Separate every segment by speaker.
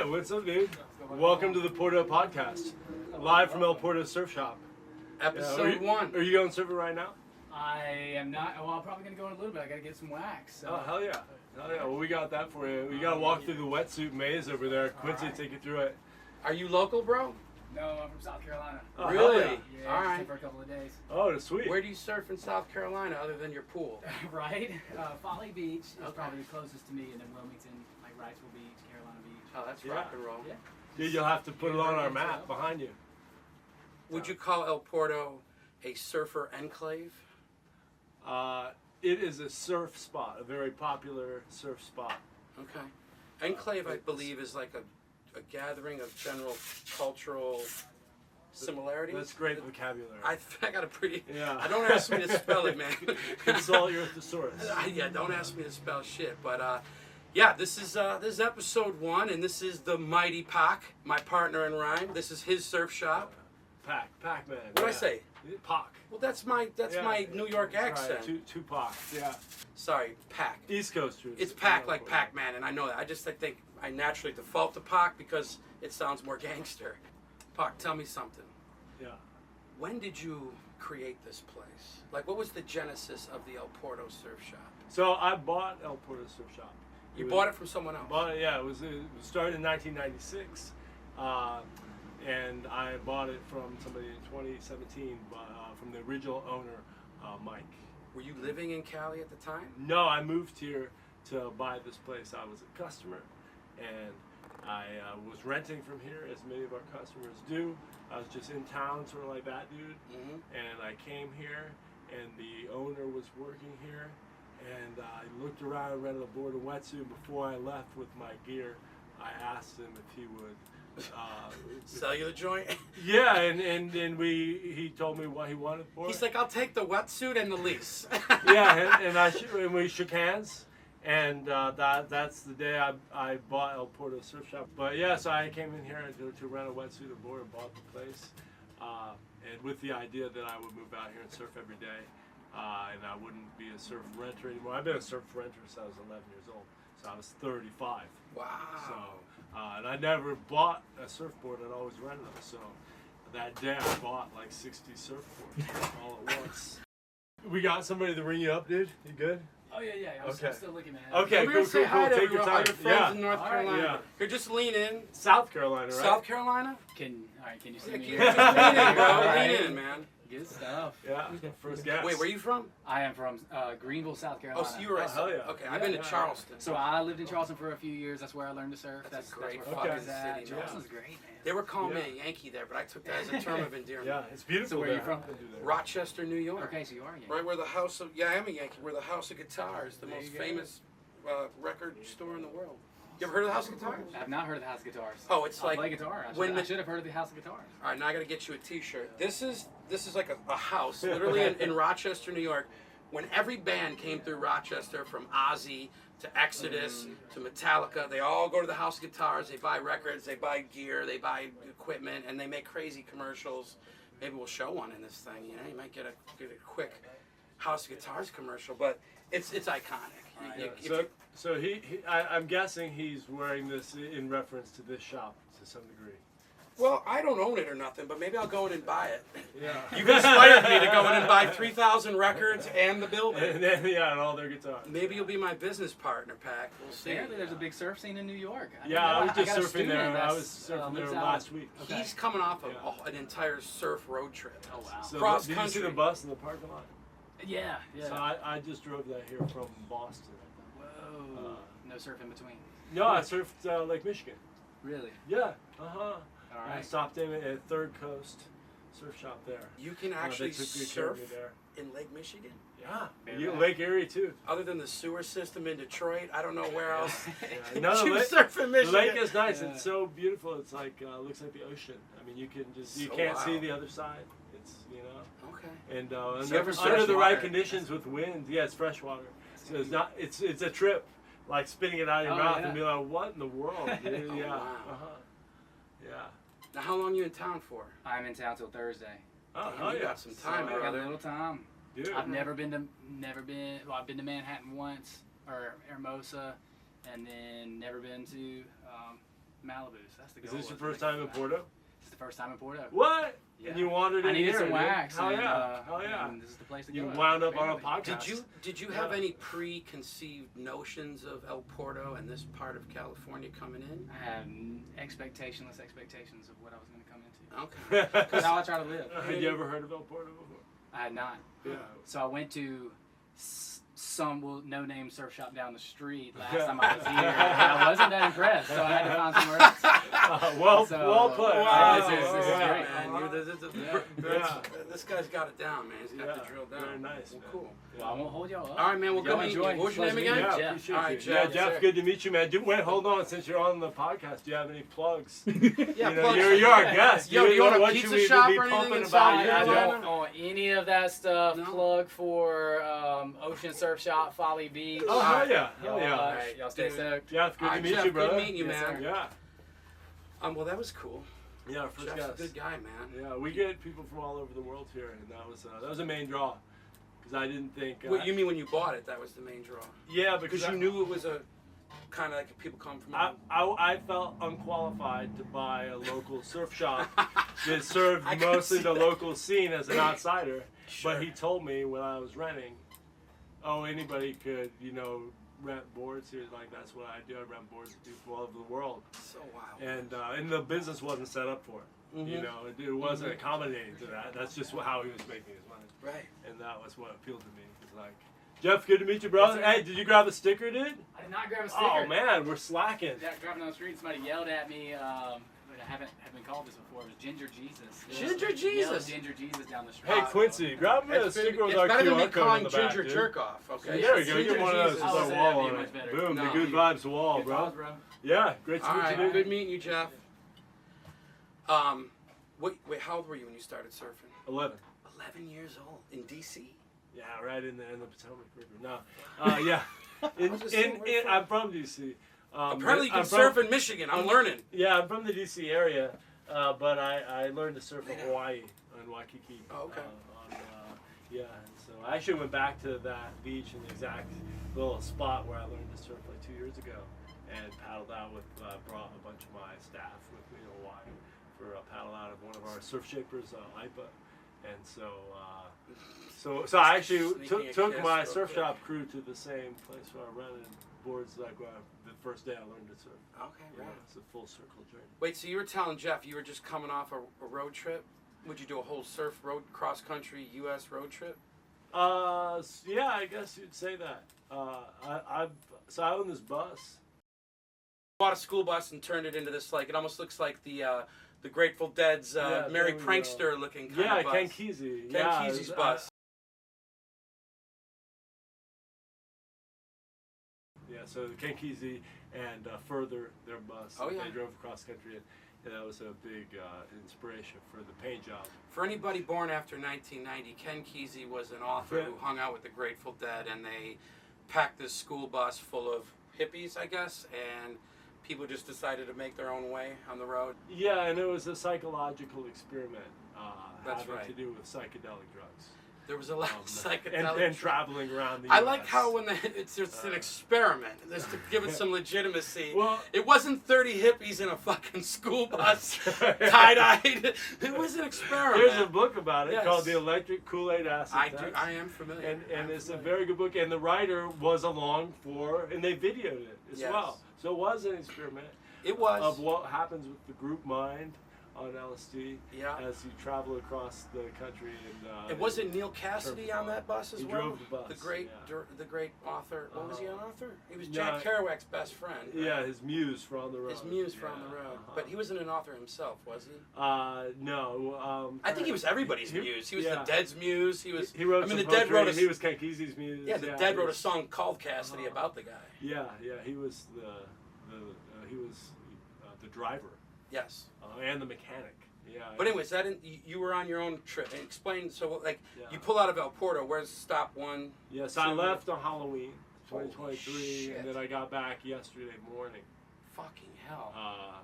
Speaker 1: Hey, what's up, dude? Welcome to the Porto Podcast, live from El Porto Surf Shop.
Speaker 2: Episode 1.
Speaker 1: Are you going surfing right now?
Speaker 3: I am not. Well, I'm probably going to go in a little bit. I got to get some wax. So.
Speaker 1: Oh, hell yeah. Hell yeah. Well, we got that for you. We got to walk through the wetsuit maze over there. Quincy, take you through it.
Speaker 2: Are you local, bro?
Speaker 3: No, I'm from South Carolina.
Speaker 1: Oh,
Speaker 2: really?
Speaker 3: Yeah,
Speaker 2: all right.
Speaker 3: For a couple of days.
Speaker 1: Oh, sweet.
Speaker 2: Where do you surf in South Carolina other than your pool?
Speaker 3: Right? Folly Beach is
Speaker 2: Okay.
Speaker 3: probably the closest to me, and then Wilmington, like Wrightsville Beach, Carolina Beach.
Speaker 2: Oh, that's
Speaker 1: Yeah.
Speaker 2: rock and roll.
Speaker 3: Yeah.
Speaker 1: Dude, you'll have to put it on our map behind you.
Speaker 2: Would you call El Porto a surfer enclave?
Speaker 1: It is a surf spot, a very popular surf spot.
Speaker 2: Okay. Enclave, I believe, is like a gathering of general cultural similarities.
Speaker 1: That's great vocabulary.
Speaker 2: I got a pretty...
Speaker 1: Yeah.
Speaker 2: Don't ask me to spell it, man.
Speaker 1: Consult your thesaurus.
Speaker 2: Yeah, don't ask me to spell shit. But yeah, this is episode 1, and this is the mighty Pac, my partner in rhyme. This is his surf shop.
Speaker 1: Pac-Man.
Speaker 2: What did I say?
Speaker 1: Pac.
Speaker 2: Well, that's my New York accent.
Speaker 1: Right. Tupac. Yeah.
Speaker 2: Sorry, Pac.
Speaker 1: East Coasters.
Speaker 2: It's Pac like Pac-Man, and I know that. I think I naturally default to Pac because it sounds more gangster. Pac, tell me something.
Speaker 1: Yeah.
Speaker 2: When did you create this place? Like, what was the genesis of the El Porto Surf Shop?
Speaker 1: So I bought El Porto Surf Shop.
Speaker 2: You bought it from someone else?
Speaker 1: Bought it, yeah. It was started in 1996, and I bought it from somebody in 2017, from the original owner, Mike.
Speaker 2: Were you living in Cali at the time?
Speaker 1: No, I moved here to buy this place. I was a customer, and I was renting from here, as many of our customers do. I was just in town, sort of like that dude, and I came here, and the owner was working here, and I looked around, rented a board and wetsuit. Before I left with my gear, I asked him if he would
Speaker 2: sell you the joint?
Speaker 1: Yeah, and he told me what he wanted for it.
Speaker 2: He's like, I'll take the wetsuit and the lease.
Speaker 1: Yeah, and we shook hands, and that's the day I bought El Porto Surf Shop. But yeah, so I came in here to rent a wetsuit and board and bought the place, and with the idea that I would move out here and surf every day, and I wouldn't be a surf renter anymore. I've been a surf renter since I was 11 years old, so I was 35.
Speaker 2: Wow.
Speaker 1: So, and I never bought a surfboard, I'd always rented them. So that day I bought like 60 surfboards all at once. We got somebody to ring you up, dude? You good?
Speaker 3: Oh, yeah. I'm still looking at it.
Speaker 1: Okay,
Speaker 2: We're
Speaker 1: cool.
Speaker 2: gonna say hi to
Speaker 1: Take your
Speaker 2: all
Speaker 1: time.
Speaker 2: your friends
Speaker 1: Yeah.
Speaker 2: in North
Speaker 3: All right,
Speaker 2: Carolina.
Speaker 1: yeah.
Speaker 2: Here, just lean in.
Speaker 1: South Carolina, right?
Speaker 2: South Carolina?
Speaker 3: Can you see
Speaker 2: Yeah,
Speaker 3: me?
Speaker 2: just lean in, bro.
Speaker 3: All right.
Speaker 2: Lean in, man.
Speaker 3: Good stuff.
Speaker 1: Yeah, first guess.
Speaker 2: Wait, where are you from?
Speaker 3: I am from Greenville, South Carolina.
Speaker 2: Oh, so you were
Speaker 1: hell yeah.
Speaker 2: Okay, I've been to
Speaker 1: Yeah.
Speaker 2: Charleston.
Speaker 3: So I lived in Charleston for a few years. That's where I learned to surf.
Speaker 2: That's a great
Speaker 3: where
Speaker 1: fucking
Speaker 3: Fox is at.
Speaker 2: city, man.
Speaker 3: Charleston's great, man.
Speaker 2: They were calling me
Speaker 1: Yeah.
Speaker 2: a Yankee there, but I took that as a term of endearment.
Speaker 1: Yeah, it's beautiful.
Speaker 3: So where
Speaker 1: there.
Speaker 3: you from?
Speaker 1: I've been through there.
Speaker 2: Rochester, New York.
Speaker 3: Okay, so you are a Yankee.
Speaker 2: Right where the house of, I am a Yankee, where the House of Guitars, the
Speaker 3: There
Speaker 2: most
Speaker 3: you go.
Speaker 2: famous record store in the world. You ever heard of the House of Guitars?
Speaker 3: I have not heard of the House of Guitars.
Speaker 2: Oh, it's
Speaker 3: I
Speaker 2: like,
Speaker 3: play guitar. I should have heard of the House of Guitars.
Speaker 2: all right, now I got to get you a T-shirt. This is like a house, literally in Rochester, New York. When every band came through Rochester, from Ozzy to Exodus to Metallica, they all go to the House of Guitars. They buy records, they buy gear, they buy equipment, and they make crazy commercials. Maybe we'll show one in this thing. You know, you might get a quick House of Guitars commercial, but it's iconic.
Speaker 1: So I'm guessing he's wearing this in reference to this shop to some degree.
Speaker 2: Well, I don't own it or nothing, but maybe I'll go in and buy it.
Speaker 1: Yeah.
Speaker 2: You've inspired me to go in and buy 3,000 records and the building.
Speaker 1: And then, and all their guitars.
Speaker 2: Maybe you'll be my business partner, Pac. We'll see.
Speaker 3: Apparently, there's a big surf scene in New York.
Speaker 1: Yeah, I was just
Speaker 3: got a
Speaker 1: surfing
Speaker 3: student
Speaker 1: there. I
Speaker 3: that's,
Speaker 1: was surfing there
Speaker 3: lives out-
Speaker 1: last week.
Speaker 3: Okay.
Speaker 2: He's coming off of
Speaker 1: Yeah.
Speaker 2: an entire surf road trip.
Speaker 3: Oh wow.
Speaker 1: So
Speaker 2: Cross
Speaker 1: did you see
Speaker 2: country.
Speaker 1: the bus in the parking lot?
Speaker 3: Yeah.
Speaker 1: So I just drove that here from Boston.
Speaker 3: Whoa. No surf in between.
Speaker 1: No, I surfed Lake Michigan.
Speaker 3: Really?
Speaker 1: Yeah.
Speaker 3: All
Speaker 1: I
Speaker 3: right.
Speaker 1: stopped in at Third Coast Surf Shop there.
Speaker 2: You can
Speaker 1: They
Speaker 2: actually
Speaker 1: took good care of
Speaker 2: surf
Speaker 1: me there.
Speaker 2: in Lake Michigan?
Speaker 1: Yeah.
Speaker 3: Very
Speaker 1: You,
Speaker 3: nice.
Speaker 1: Lake Erie too.
Speaker 2: Other than the sewer system in Detroit, I don't know where else.
Speaker 1: Yeah. No,
Speaker 2: you
Speaker 1: the
Speaker 2: surf in
Speaker 1: the
Speaker 2: Michigan.
Speaker 1: lake is nice.
Speaker 3: Yeah.
Speaker 1: It's so beautiful. It's like looks like the ocean. I mean, you
Speaker 2: So
Speaker 1: can't see
Speaker 2: wild.
Speaker 1: the other side. It's
Speaker 2: Okay.
Speaker 1: and
Speaker 2: So
Speaker 1: under,
Speaker 2: you ever
Speaker 1: under
Speaker 2: surf
Speaker 1: the right
Speaker 2: water?
Speaker 1: conditions with wind, yeah, it's fresh water. So it's not. It's a trip, like spitting it out of your
Speaker 3: Oh,
Speaker 1: mouth
Speaker 3: yeah.
Speaker 1: and be like, what in the world? Dude?
Speaker 2: Oh,
Speaker 1: Yeah.
Speaker 2: wow.
Speaker 1: Yeah.
Speaker 2: Now, how long you in town for?
Speaker 3: I'm in town till Thursday.
Speaker 1: Oh,
Speaker 2: Damn,
Speaker 1: hell
Speaker 2: you
Speaker 1: yeah.
Speaker 2: got some time,
Speaker 3: I got a
Speaker 2: brother.
Speaker 3: little time.
Speaker 1: Dude.
Speaker 3: I've never been. Well, I've been to Manhattan once, or Hermosa, and then never been to Malibus. That's the goal.
Speaker 1: Is this your first time in Porto?
Speaker 3: This is the first time in Porto.
Speaker 1: What?
Speaker 3: Yeah.
Speaker 1: And you wandered in
Speaker 3: I needed
Speaker 1: here,
Speaker 3: some
Speaker 1: dude.
Speaker 3: wax.
Speaker 1: Hell
Speaker 3: and,
Speaker 1: yeah. Hell yeah.
Speaker 3: And this is the place to
Speaker 1: You
Speaker 3: go.
Speaker 1: wound up on a
Speaker 3: Apparently.
Speaker 1: podcast.
Speaker 2: Did you have any preconceived notions of El Porto and this part of California coming in?
Speaker 3: I had expectationless expectations of what I was going to come into.
Speaker 2: Okay.
Speaker 3: That's how I try to live.
Speaker 1: Had you ever heard of El Porto before?
Speaker 3: I had not.
Speaker 1: Yeah.
Speaker 3: So I went to some no-name surf shop down the street last time I was here. And I wasn't that impressed, so I had to find somewhere else.
Speaker 1: Well put.
Speaker 2: Wow.
Speaker 3: This is great.
Speaker 2: Man. This guy's got it down, man. He's got the drill down.
Speaker 1: Very nice,
Speaker 2: Well,
Speaker 1: man.
Speaker 2: cool.
Speaker 3: Well, I won't hold y'all up.
Speaker 2: All right, man. Well,
Speaker 3: Y'all
Speaker 2: good meeting you.
Speaker 3: enjoy.
Speaker 2: What was your name again?
Speaker 1: Yeah,
Speaker 3: Jeff.
Speaker 1: appreciate
Speaker 2: All
Speaker 1: you.
Speaker 2: right, Jeff.
Speaker 1: Yeah,
Speaker 2: Yes,
Speaker 1: Jeff,
Speaker 2: sir.
Speaker 1: good to meet you, man. Wait, hold on. Since you're on the podcast, do you have any plugs?
Speaker 2: Yeah,
Speaker 1: You know,
Speaker 2: plugs.
Speaker 1: you're our guest.
Speaker 2: Yo, do you want a
Speaker 1: What
Speaker 2: pizza
Speaker 1: should we
Speaker 2: shop
Speaker 1: be
Speaker 2: or anything
Speaker 1: pumping
Speaker 2: inside?
Speaker 1: about?
Speaker 3: I
Speaker 2: Yeah,
Speaker 3: don't know any of that stuff.
Speaker 2: No?
Speaker 3: Plug for Ocean Surf Shop, Folly Beach.
Speaker 1: Oh, hell yeah.
Speaker 3: Y'all,
Speaker 1: Hell yeah.
Speaker 2: Alright,
Speaker 3: y'all stay
Speaker 2: dude.
Speaker 3: stoked.
Speaker 1: Jeff, good
Speaker 2: All
Speaker 1: to
Speaker 2: right,
Speaker 1: meet
Speaker 2: Jeff,
Speaker 1: you, brother.
Speaker 2: good meeting you,
Speaker 3: Yes,
Speaker 2: man.
Speaker 3: sir.
Speaker 1: Yeah.
Speaker 2: Well, that was cool.
Speaker 1: Yeah, our first
Speaker 2: Jeff's a
Speaker 1: guest.
Speaker 2: good guy, man.
Speaker 1: Yeah, we get people from all over the world here, and that was a main draw. Because I didn't think.
Speaker 2: What you mean when you bought it? That was the main draw.
Speaker 1: Yeah,
Speaker 2: Because you knew it was a kind of like people come from.
Speaker 1: I felt unqualified to buy a local surf shop that served
Speaker 2: I can
Speaker 1: mostly
Speaker 2: see
Speaker 1: the
Speaker 2: that.
Speaker 1: local scene as an outsider.
Speaker 2: Sure.
Speaker 1: But he told me when I was renting, oh, anybody could, rent boards here. Like, that's what I do. I rent boards to people from all over the world.
Speaker 2: So wild.
Speaker 1: And the business wasn't set up for it.
Speaker 2: Mhm.
Speaker 1: It wasn't accommodating to that. That's just how he was making his money.
Speaker 2: Right.
Speaker 1: And that was what appealed to me. It's like, Jeff, good to meet you, brother. Hey, did you grab a sticker, dude?
Speaker 3: I did not grab a sticker.
Speaker 1: Oh, man, we're slacking.
Speaker 3: Yeah, driving down the street, somebody yelled at me. But I haven't been called this before. It was Ginger Jesus.
Speaker 2: Ginger
Speaker 3: Yelled
Speaker 2: Jesus.
Speaker 3: Ginger Jesus down the street.
Speaker 1: Hey, Quincy, grab me a sticker with our
Speaker 2: better than me
Speaker 1: QR code on
Speaker 2: calling
Speaker 1: the back,
Speaker 2: Ginger
Speaker 1: dude.
Speaker 2: Jerk Off. Okay.
Speaker 1: There we go.
Speaker 3: Ginger
Speaker 1: Get one of those
Speaker 3: Jesus.
Speaker 1: with
Speaker 3: Oh,
Speaker 1: our
Speaker 3: that'd
Speaker 1: wall
Speaker 3: be
Speaker 1: on
Speaker 3: much
Speaker 1: it.
Speaker 3: better.
Speaker 1: Boom,
Speaker 2: No.
Speaker 1: the good vibes wall,
Speaker 3: Good
Speaker 1: bro.
Speaker 3: calls, bro.
Speaker 1: Yeah, great to
Speaker 2: All
Speaker 1: meet
Speaker 2: right.
Speaker 1: you, dude.
Speaker 2: Good meeting you, Jeff. Wait, how old were you when you started surfing?
Speaker 1: 11.
Speaker 2: 11 years old in D.C.
Speaker 1: Yeah, right in the Potomac River. No, yeah.
Speaker 2: was just saying, where you from?
Speaker 1: I'm from DC.
Speaker 2: Apparently, you
Speaker 1: I'm
Speaker 2: can surf in Michigan. I'm learning.
Speaker 1: Yeah, I'm from the DC area, but I learned to surf in Hawaii, on Waikiki.
Speaker 2: Oh, okay.
Speaker 1: Yeah, and so I actually went back to that beach in the exact little spot where I learned to surf like 2 years ago, and paddled out with, brought a bunch of my staff with me to Hawaii for a paddle out of one of our surf shapers, IPA, and so I actually took my surf shop crew to the same place where I rented boards like the first day I learned to surf.
Speaker 2: Okay,
Speaker 1: Yeah,
Speaker 2: right.
Speaker 1: it's a full circle journey.
Speaker 2: Wait, so you were telling Jeff you were just coming off a road trip? Would you do a whole surf road, cross-country U.S. road trip?
Speaker 1: Yeah, I guess you'd say that. I own this bus.
Speaker 2: Bought a school bus and turned it into this, like, it almost looks like the Grateful Dead's
Speaker 1: Yeah,
Speaker 2: Merry
Speaker 1: there we
Speaker 2: Prankster looking kind
Speaker 1: Yeah,
Speaker 2: of bus.
Speaker 1: Ken Kesey.
Speaker 2: Ken Kesey's bus.
Speaker 1: Yeah, so Ken Kesey and Further, their bus.
Speaker 2: Oh, yeah.
Speaker 1: They drove across country, and that was a big inspiration for the paint job.
Speaker 2: For anybody born after 1990, Ken Kesey was an author who hung out with the Grateful Dead, and they packed this school bus full of hippies, I guess, and people just decided to make their own way on the road.
Speaker 1: Yeah, and it was a psychological experiment
Speaker 2: That's
Speaker 1: having
Speaker 2: right.
Speaker 1: to do with psychedelic drugs.
Speaker 2: There was a lot of psychedelic.
Speaker 1: And traveling around the
Speaker 2: I
Speaker 1: US.
Speaker 2: like how when it's just an experiment, just to give it some legitimacy.
Speaker 1: Well,
Speaker 2: It wasn't 30 hippies in a fucking school bus, tie-dyed. It was an experiment.
Speaker 1: There's a book about it
Speaker 2: Yes.
Speaker 1: called The Electric Kool-Aid Acid
Speaker 2: I
Speaker 1: Test.
Speaker 2: I am familiar.
Speaker 1: And
Speaker 2: I'm
Speaker 1: it's a
Speaker 2: familiar.
Speaker 1: very good book, and the writer was along for, and they videoed it as
Speaker 2: Yes.
Speaker 1: well. So it was an experiment
Speaker 2: It was.
Speaker 1: of what happens with the group mind on LSD
Speaker 2: Yeah.
Speaker 1: as you travel across the country. And
Speaker 2: It wasn't Neil Cassidy on that bus as
Speaker 1: He
Speaker 2: well.
Speaker 1: drove the bus,
Speaker 2: The great author. What was he an author? He was
Speaker 1: No,
Speaker 2: Jack Kerouac's best friend. right?
Speaker 1: Yeah, his muse for On the Road.
Speaker 2: His muse for On the
Speaker 1: Yeah,
Speaker 2: Road. But he wasn't an author himself, was he?
Speaker 1: No.
Speaker 2: I think he was everybody's muse. He was
Speaker 1: yeah.
Speaker 2: the Dead's muse. He was.
Speaker 1: He wrote
Speaker 2: I mean,
Speaker 1: some
Speaker 2: the Dead
Speaker 1: poetry,
Speaker 2: wrote a.
Speaker 1: and he was Ken Kesey's muse.
Speaker 2: Yeah, the Dead
Speaker 1: he
Speaker 2: wrote a
Speaker 1: was-
Speaker 2: song called Cassidy about the guy.
Speaker 1: Yeah, he was the driver
Speaker 2: Yes.
Speaker 1: and the mechanic. Yeah.
Speaker 2: But anyways, you were on your own trip. Explain. So like,
Speaker 1: Yeah.
Speaker 2: you pull out of El Porto. Where's stop one?
Speaker 1: Yeah, so I
Speaker 2: two?
Speaker 1: left on Halloween,
Speaker 2: Holy
Speaker 1: 2023,
Speaker 2: shit.
Speaker 1: and then I got back yesterday morning,
Speaker 2: Fucking hell.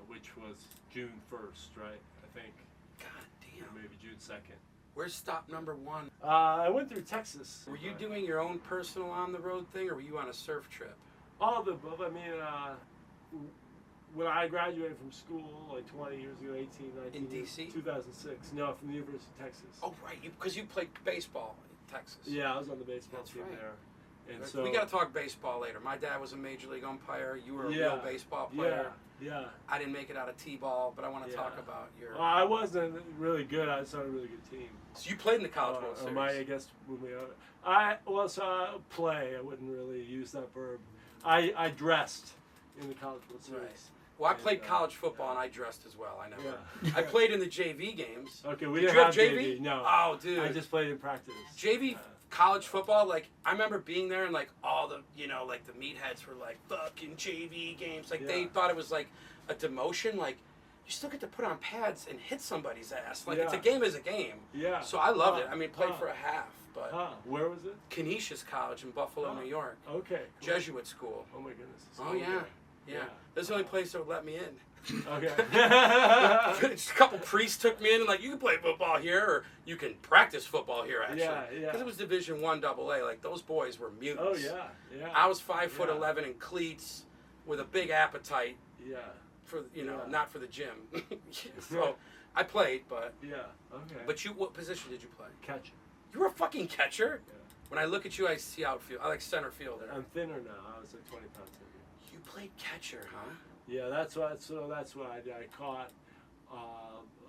Speaker 1: which was June 1st, right? I think,
Speaker 2: God
Speaker 1: or
Speaker 2: damn.
Speaker 1: maybe June 2nd.
Speaker 2: Where's stop number one?
Speaker 1: I went through Texas.
Speaker 2: Were you doing your own personal on the road thing, or were you on a surf trip?
Speaker 1: All of the above. I mean, when I graduated from school, like 20 years ago, 18, 19.
Speaker 2: In D.C.?
Speaker 1: 2006. No, from the University of Texas.
Speaker 2: Oh, right. Because you played baseball in Texas.
Speaker 1: Yeah, I was on the baseball
Speaker 2: That's
Speaker 1: team
Speaker 2: right.
Speaker 1: there. And so
Speaker 2: we got to talk baseball later. My dad was a major league umpire. You were a real baseball player.
Speaker 1: Yeah.
Speaker 2: I didn't make it out of T-ball, but I want to talk about your...
Speaker 1: Well, I wasn't really good. I was on a really good team.
Speaker 2: So you played in the College World Series.
Speaker 1: I guess when we... play. I wouldn't really use that verb. I dressed in the College World Series.
Speaker 2: Right. Well, I played college football and I dressed as well. I never.
Speaker 1: Yeah.
Speaker 2: I played in the JV games.
Speaker 1: Okay, we
Speaker 2: Did
Speaker 1: didn't
Speaker 2: you
Speaker 1: have
Speaker 2: have JV?
Speaker 1: No.
Speaker 2: Oh, dude.
Speaker 1: I just played in practice.
Speaker 2: JV college football, like, I remember being there and, like, all the, like, the meatheads were like, fucking JV games. Like, they thought it was, like, a demotion. Like, you still get to put on pads and hit somebody's ass. Like, it's a game is a game.
Speaker 1: Yeah.
Speaker 2: So I loved it. I mean, played for a half. But
Speaker 1: where was it?
Speaker 2: Canisius College in Buffalo, New York.
Speaker 1: Okay.
Speaker 2: Cool. Jesuit school.
Speaker 1: Oh, my goodness.
Speaker 2: Oh, yeah. That's the only place that would let me in.
Speaker 1: Okay.
Speaker 2: Just a couple priests took me in and like, you can play football here or you can practice football here, actually.
Speaker 1: Yeah.
Speaker 2: Because it was Division I AA. Like, those boys were mutants.
Speaker 1: Oh, yeah.
Speaker 2: I was 5'11" in cleats with a big appetite.
Speaker 1: Yeah.
Speaker 2: For not for the gym. So I played, but
Speaker 1: yeah. Okay.
Speaker 2: But what position did you play?
Speaker 1: Catcher.
Speaker 2: You were a fucking catcher.
Speaker 1: Yeah.
Speaker 2: When I look at you, I see outfield. I like center fielder.
Speaker 1: I'm thinner now. I was like 20 pounds heavier.
Speaker 2: You played catcher, huh?
Speaker 1: Yeah, that's what I did. I caught.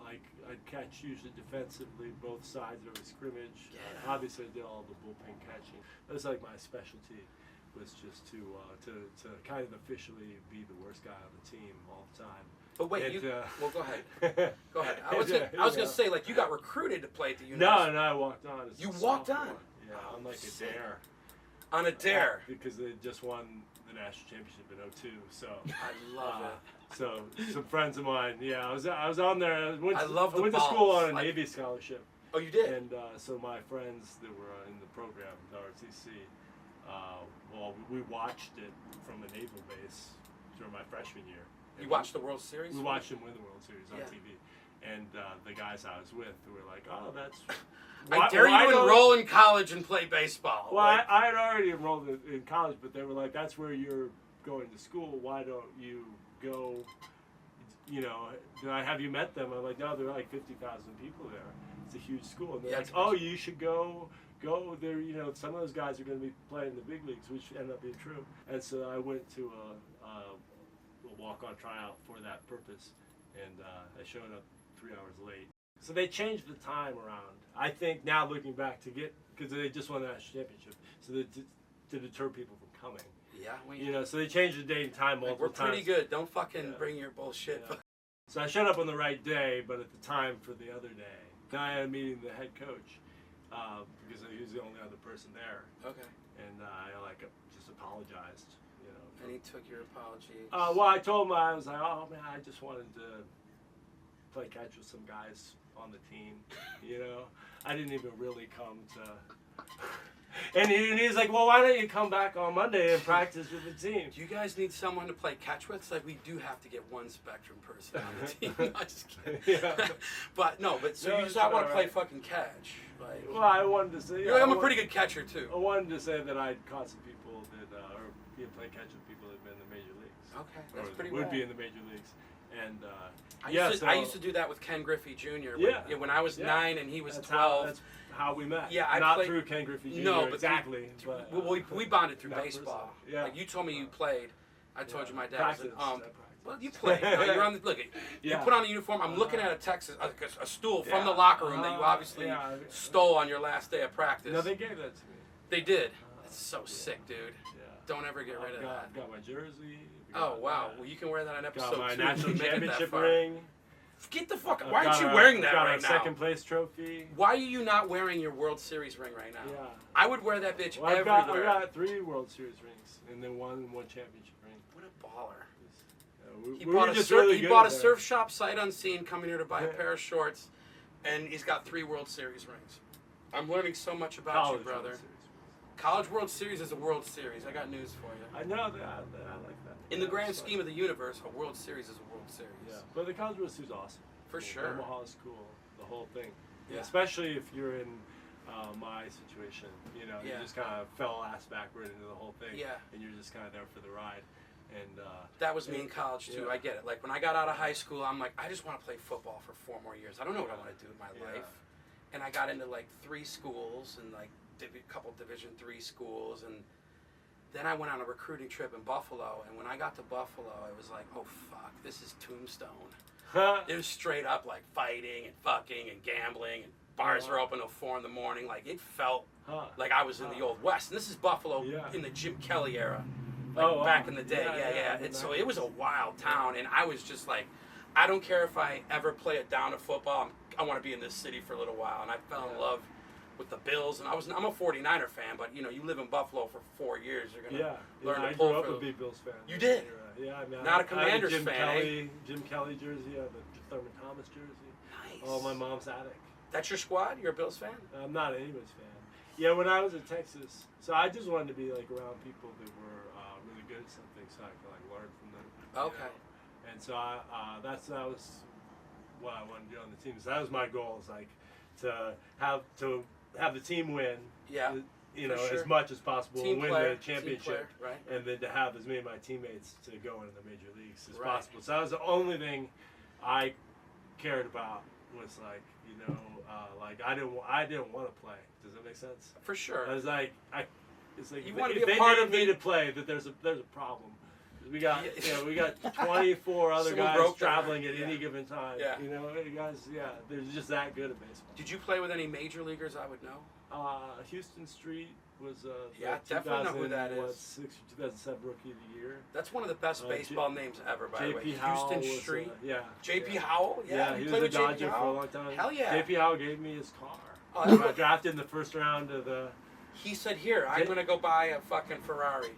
Speaker 1: I'd catch usually defensively, both sides of a scrimmage.
Speaker 2: Yeah.
Speaker 1: Obviously, I did all the bullpen catching. That was like my specialty. Was just to kind of officially be the worst guy on the team all the time.
Speaker 2: But wait,
Speaker 1: and,
Speaker 2: well, go ahead. Go ahead. I was gonna say, like, you got recruited to play at the university.
Speaker 1: No, I walked on.
Speaker 2: You walked on?
Speaker 1: Yeah, on like a dare.
Speaker 2: On a dare.
Speaker 1: Because they just won the national championship in '02. So
Speaker 2: I love it.
Speaker 1: So some friends of mine, I was on there. I went to school
Speaker 2: balls.
Speaker 1: on a Navy scholarship.
Speaker 2: Oh, you did?
Speaker 1: And so my friends that were in the program, the ROTC, we watched it from a naval base during my freshman year.
Speaker 2: You watched the World Series?
Speaker 1: We watched them win the World Series on TV. And the guys I was with were like, "Oh, that's."
Speaker 2: I dare you to enroll in college and play baseball.
Speaker 1: Well, I had already enrolled in college, but they were like, "That's where you're going to school. Why don't you go?" Have you met them? I'm like, "No, there are like 50,000 people there. It's a huge school." And they're like, "Oh, you should go there. Some of those guys are going to be playing in the big leagues," which ended up being true. And so I went to a walk-on tryout for that purpose, and I showed up 3 hours late. So they changed the time around. I think now looking back because they just won the national championship, so to deter people from coming.
Speaker 2: Yeah,
Speaker 1: so they changed the date and time multiple times.
Speaker 2: We're pretty good. Don't fucking bring your bullshit.
Speaker 1: Yeah. So I showed up on the right day, but at the time for the other day. Then I had a meeting with the head coach because he was the only other person there.
Speaker 2: Okay.
Speaker 1: And I just apologized.
Speaker 2: And he took your apology.
Speaker 1: Well, I told him, I was like, "Oh man, I just wanted to play catch with some guys on the team." I didn't even really come to. And he's like, "Well, why don't you come back on Monday and practice with the team?"
Speaker 2: Do you guys need someone to play catch with? It's like we do have to get one Spectrum person on the team. No, just kidding.
Speaker 1: Yeah.
Speaker 2: But so you just not want to play fucking catch. Like,
Speaker 1: well, I wanted to say.
Speaker 2: I'm a pretty good catcher too.
Speaker 1: I wanted to say that I'd caught some people that play catch with people that have been in the major leagues.
Speaker 2: Okay, that's pretty
Speaker 1: would
Speaker 2: rad.
Speaker 1: be in the major leagues, and
Speaker 2: I used to do that with Ken Griffey Jr. When I was 9 and he was 12.
Speaker 1: That's how we met.
Speaker 2: Yeah,
Speaker 1: not through Ken Griffey Jr.
Speaker 2: No, but
Speaker 1: exactly.
Speaker 2: we bonded through
Speaker 1: not
Speaker 2: baseball.
Speaker 1: personally. Yeah.
Speaker 2: Like you told me you played. I told you my dad
Speaker 1: Practice.
Speaker 2: was well, you played. No, you're on the look. You put on a uniform. I'm looking at a stool from the locker room that you obviously stole on your last day of practice.
Speaker 1: No, they gave that to me.
Speaker 2: They did. That's so sick, dude.
Speaker 1: Yeah.
Speaker 2: Don't ever get rid of that.
Speaker 1: Got my jersey.
Speaker 2: Oh wow. Well, you can wear that on episode 2.
Speaker 1: Got my national
Speaker 2: Make it that
Speaker 1: championship
Speaker 2: far.
Speaker 1: ring.
Speaker 2: Get the fuck. Why aren't you wearing that right now?
Speaker 1: Got a second place trophy.
Speaker 2: Why are you not wearing your World Series ring right now?
Speaker 1: Yeah.
Speaker 2: I would wear that bitch
Speaker 1: Well,
Speaker 2: everywhere.
Speaker 1: I got 3 World Series rings and then one championship ring.
Speaker 2: What a baller.
Speaker 1: We
Speaker 2: He
Speaker 1: were
Speaker 2: bought
Speaker 1: just
Speaker 2: a
Speaker 1: really good
Speaker 2: bought a
Speaker 1: at that.
Speaker 2: surf shop sight unseen, coming here to buy a pair of shorts, and he's got 3 World Series rings. I'm learning so much about
Speaker 1: College
Speaker 2: you, brother.
Speaker 1: World Series.
Speaker 2: College World Series is a World Series. I got news for you.
Speaker 1: I know that. I like that.
Speaker 2: In the grand scheme of the universe, a World Series is a World Series.
Speaker 1: Yeah, but the College World Series is awesome.
Speaker 2: For sure.
Speaker 1: Omaha is cool. The whole thing.
Speaker 2: Yeah.
Speaker 1: Especially if you're in my situation. You
Speaker 2: Yeah.
Speaker 1: just kind of fell ass backward into the whole thing.
Speaker 2: Yeah.
Speaker 1: And you're just kind of there for the ride. And
Speaker 2: that was me in college too. I get it. Like when I got out of high school, I'm like, I just want to play football for 4 more years. I don't know what I want to do with my life. And I got into like 3 schools and like a couple Division III schools, and then I went on a recruiting trip in Buffalo. And when I got to Buffalo, it was like, oh fuck, this is Tombstone. It was straight up like fighting and fucking and gambling, and bars were open till 4 in the morning. Like it felt like I was in the old West. And this is Buffalo in the Jim Kelly era. Like back in the day, And so it was a wild town, and I was just like, I don't care if I ever play it down to football. I want to be in this city for a little while, and I fell in love with the Bills. And I'm a 49er fan, but you know, you live in Buffalo for 4 years, you're gonna learn to pull
Speaker 1: I grew up
Speaker 2: for
Speaker 1: a big Bills fan.
Speaker 2: You did?
Speaker 1: Yeah, I mean,
Speaker 2: not a Commanders
Speaker 1: Jim
Speaker 2: fan.
Speaker 1: Jim Kelly jersey, I have a Thurman Thomas jersey.
Speaker 2: Nice.
Speaker 1: Oh, my mom's attic.
Speaker 2: That's your squad? You're a Bills fan?
Speaker 1: I'm not anybody's fan. Yeah, when I was in Texas, so I just wanted to be like around people that were really good at something, so I could like learn from them.
Speaker 2: Okay.
Speaker 1: And so that was what I wanted to do on the team. So that was my goal, is like to have the team win.
Speaker 2: Yeah.
Speaker 1: You know,
Speaker 2: sure.
Speaker 1: as much as possible,
Speaker 2: Team
Speaker 1: and win
Speaker 2: player,
Speaker 1: the championship,
Speaker 2: right?
Speaker 1: And then to have as many of my teammates to go into the major leagues as possible. So that was the only thing I cared about, was like, you know, like I didn't want to play. Does that make sense?
Speaker 2: For sure.
Speaker 1: I was like, it's like
Speaker 2: you
Speaker 1: if
Speaker 2: want to
Speaker 1: they
Speaker 2: be a part
Speaker 1: need
Speaker 2: of
Speaker 1: me to play, that there's a problem. We got we got 24 other
Speaker 2: Someone
Speaker 1: guys
Speaker 2: broke
Speaker 1: traveling
Speaker 2: their-
Speaker 1: at any given time.
Speaker 2: Yeah.
Speaker 1: You know, guys. Yeah, they're just that good at baseball.
Speaker 2: Did you play with any major leaguers I would know?
Speaker 1: Houston Street was
Speaker 2: definitely know who that is.
Speaker 1: 2007 Rookie of the Year.
Speaker 2: That's one of the best baseball names ever, by the way.
Speaker 1: JP Howell
Speaker 2: Houston
Speaker 1: was,
Speaker 2: Street.
Speaker 1: JP
Speaker 2: Howell? Yeah,
Speaker 1: he
Speaker 2: you
Speaker 1: was
Speaker 2: played
Speaker 1: a
Speaker 2: with
Speaker 1: Dodger
Speaker 2: JP
Speaker 1: for a
Speaker 2: Howell?
Speaker 1: long time.
Speaker 2: Hell yeah.
Speaker 1: JP Howell gave me his car.
Speaker 2: Oh,
Speaker 1: I drafted in the first round of the.
Speaker 2: He said, "Here, I'm gonna go buy a fucking Ferrari."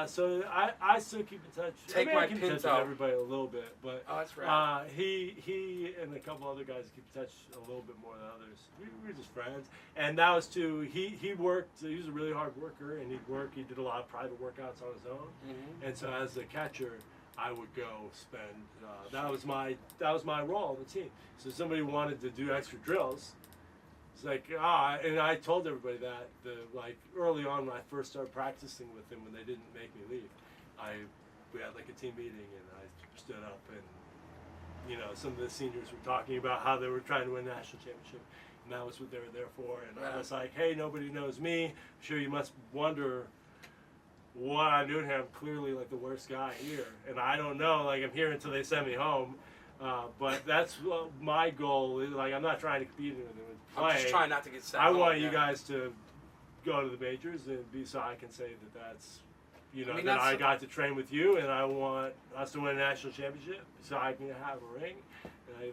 Speaker 1: So I still keep in touch.
Speaker 2: Take my
Speaker 1: I keep in touch with
Speaker 2: Pinto.
Speaker 1: everybody a little bit, but
Speaker 2: that's right.
Speaker 1: He and a couple other guys keep in touch a little bit more than others. We were just friends, and that was too. He worked. He was a really hard worker, and he'd work. He did a lot of private workouts on his own, and so as a catcher, I would go spend. That was my role on the team. So somebody wanted to do extra drills. It's like, and I told everybody that, like, early on when I first started practicing with them, when they didn't make me leave, we had like a team meeting, and I stood up, and, you know, some of the seniors were talking about how they were trying to win a national championship, and that was what they were there for, and I was like, hey, nobody knows me. I'm sure you must wonder what I'm doing here. I'm clearly like the worst guy here, and I don't know, like, I'm here until they send me home. But that's my goal. Like, I'm not trying to compete with them and play.
Speaker 2: I'm just trying not to get sent
Speaker 1: I
Speaker 2: home,
Speaker 1: want you guys to go to the majors and be, so I can say that's, you know, that I got to train with you, and I want us to win a national championship so I can have a ring.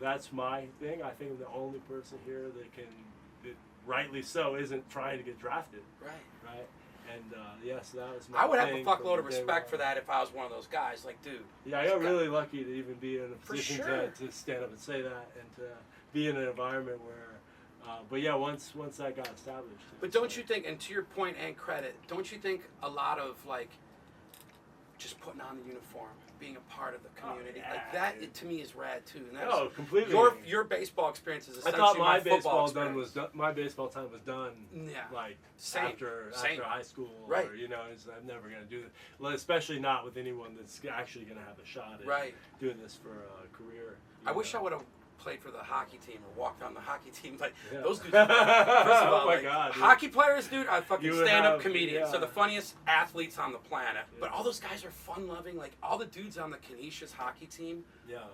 Speaker 1: That's my thing. I think I'm the only person here that rightly so, isn't trying to get drafted. Right. And yes, that was my
Speaker 2: I would have
Speaker 1: thing
Speaker 2: a fuckload of
Speaker 1: from day
Speaker 2: respect
Speaker 1: one.
Speaker 2: for that if I was one of those guys. Like, dude.
Speaker 1: Yeah, I got really lucky to even be in a position
Speaker 2: sure.
Speaker 1: to stand up and say that, and to be in an environment where, but yeah, once that got established.
Speaker 2: But don't you think, and to your point and credit, don't you think a lot of, like, just putting on the uniform, being a part of the community, like that, to me is rad too. And that's,
Speaker 1: completely.
Speaker 2: Your baseball experience is essentially
Speaker 1: I thought my
Speaker 2: football
Speaker 1: baseball my baseball time was done.
Speaker 2: Yeah.
Speaker 1: Like
Speaker 2: Same.
Speaker 1: After high school,
Speaker 2: Right.
Speaker 1: Or, you know, I'm never gonna do that. Well, especially not with anyone that's actually gonna have a shot at doing this for a career.
Speaker 2: I wish I would have played for the hockey team or walked on the hockey team. Like those dudes.
Speaker 1: First
Speaker 2: of all,
Speaker 1: oh my God, dude.
Speaker 2: hockey players, dude, are fucking stand-up
Speaker 1: have,
Speaker 2: comedians.
Speaker 1: yeah.
Speaker 2: They're the funniest athletes on the planet. Yeah. But all those guys are fun-loving. Like all the dudes on the Canisius hockey team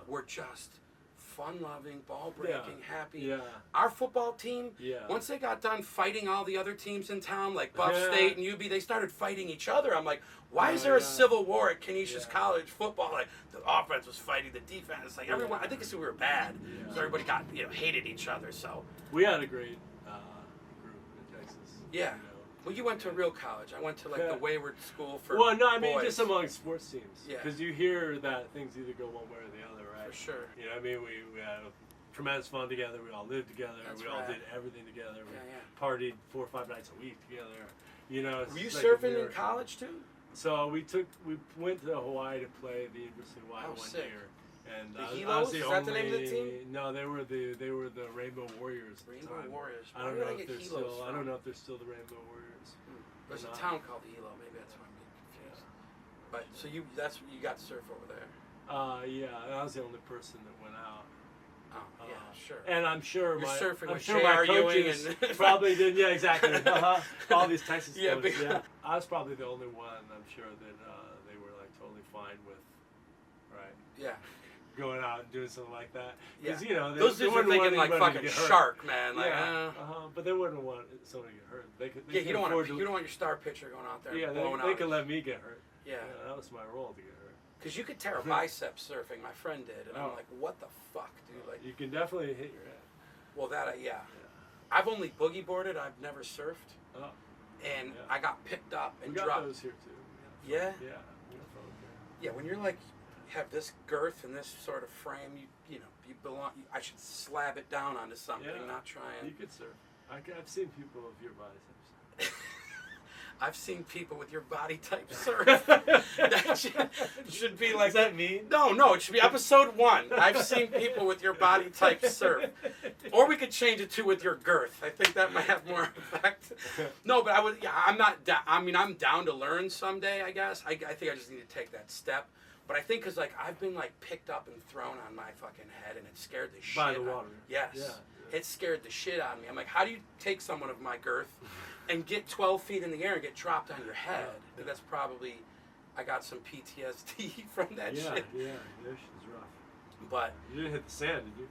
Speaker 2: were just fun-loving, ball-breaking, happy.
Speaker 1: Yeah.
Speaker 2: Our football team, once they got done fighting all the other teams in town, like Buff State and UB, they started fighting each other. I'm like, why is there a civil war at Canisius College football? Like the offense was fighting the defense. It's like everyone. I think it's we were bad, so everybody got hated each other. So
Speaker 1: we had a great group in Texas.
Speaker 2: Yeah.
Speaker 1: You know.
Speaker 2: Well, you went to a real college. I went to like the Wayward School for
Speaker 1: Well, no, I mean
Speaker 2: boys.
Speaker 1: just among sports teams.
Speaker 2: Yeah.
Speaker 1: Because you hear that things either go one way or the other, right?
Speaker 2: For sure.
Speaker 1: You know, I mean, we had tremendous fun together. We all lived together.
Speaker 2: That's
Speaker 1: we all
Speaker 2: right.
Speaker 1: did everything together. We
Speaker 2: Yeah.
Speaker 1: partied 4 or 5 nights a week together. You know.
Speaker 2: Were you
Speaker 1: like
Speaker 2: surfing in college too?
Speaker 1: So we went to Hawaii to play at the University of Hawaii one
Speaker 2: sick.
Speaker 1: year. And
Speaker 2: The
Speaker 1: I
Speaker 2: Helos?
Speaker 1: was the
Speaker 2: Is that the name of the team?
Speaker 1: No, they were the Rainbow Warriors. At the
Speaker 2: Rainbow
Speaker 1: time.
Speaker 2: Warriors.
Speaker 1: I don't
Speaker 2: Where
Speaker 1: know
Speaker 2: did
Speaker 1: if they're
Speaker 2: get
Speaker 1: still.
Speaker 2: Helos
Speaker 1: I
Speaker 2: from?
Speaker 1: don't know if they're still the Rainbow Warriors.
Speaker 2: There's a town called the Hilo. Maybe that's why I'm getting confused. But so you got to surf over there.
Speaker 1: Yeah, I was the only person that went out.
Speaker 2: Oh, yeah, sure.
Speaker 1: And I'm sure
Speaker 2: You're surfing
Speaker 1: I'm
Speaker 2: with
Speaker 1: sure my
Speaker 2: J.R.
Speaker 1: coaches
Speaker 2: Ewing and
Speaker 1: probably did. Yeah, exactly. All these Texas
Speaker 2: Yeah,
Speaker 1: coaches.
Speaker 2: big-
Speaker 1: Yeah, I was probably the only one. I'm sure that they were like totally fine with, right?
Speaker 2: Yeah.
Speaker 1: Going out and doing something like that.
Speaker 2: Yeah.
Speaker 1: Because, you know,
Speaker 2: Those dudes were thinking like fucking shark, man. Like,
Speaker 1: yeah. But they wouldn't want somebody to get hurt. They could.
Speaker 2: you don't want your star pitcher going out there.
Speaker 1: Yeah,
Speaker 2: blowing
Speaker 1: they
Speaker 2: out.
Speaker 1: could let me get hurt.
Speaker 2: Yeah.
Speaker 1: That was my role to get hurt.
Speaker 2: Because you could tear a bicep surfing. My friend did, and I'm
Speaker 1: Oh.
Speaker 2: like, what the fuck, dude? Like,
Speaker 1: You can definitely hit your head.
Speaker 2: well, yeah. I've only boogie boarded. I've never surfed,
Speaker 1: Oh,
Speaker 2: and
Speaker 1: Yeah.
Speaker 2: I got picked up and
Speaker 1: we got
Speaker 2: dropped.
Speaker 1: those here too.
Speaker 2: Yeah?
Speaker 1: Yeah. We got those here.
Speaker 2: Yeah, when you're like have this girth and this sort of frame, you belong. I should slab it down onto something,
Speaker 1: Yeah.
Speaker 2: not try
Speaker 1: You
Speaker 2: and.
Speaker 1: could surf. I've seen people of your body types.
Speaker 2: I've seen people with your body type surf. That should be like.
Speaker 1: Does that mean?
Speaker 2: No, it should be episode 1. I've seen people with your body type surf. Or we could change it to with your girth. I think that might have more effect. No, but I'm not down. I mean, I'm down to learn someday, I guess. I think I just need to take that step. But I think because, like, I've been, like, picked up and thrown on my fucking head, and it scared the shit
Speaker 1: By the
Speaker 2: out of
Speaker 1: water.
Speaker 2: me. Yes.
Speaker 1: Yeah.
Speaker 2: It scared the shit out of me. I'm like, how do you take someone of my girth and get 12 feet in the air and get dropped on your head? I think that's probably, I got some PTSD from that shit.
Speaker 1: Yeah, the ocean's rough.
Speaker 2: But
Speaker 1: You didn't hit the sand, did you?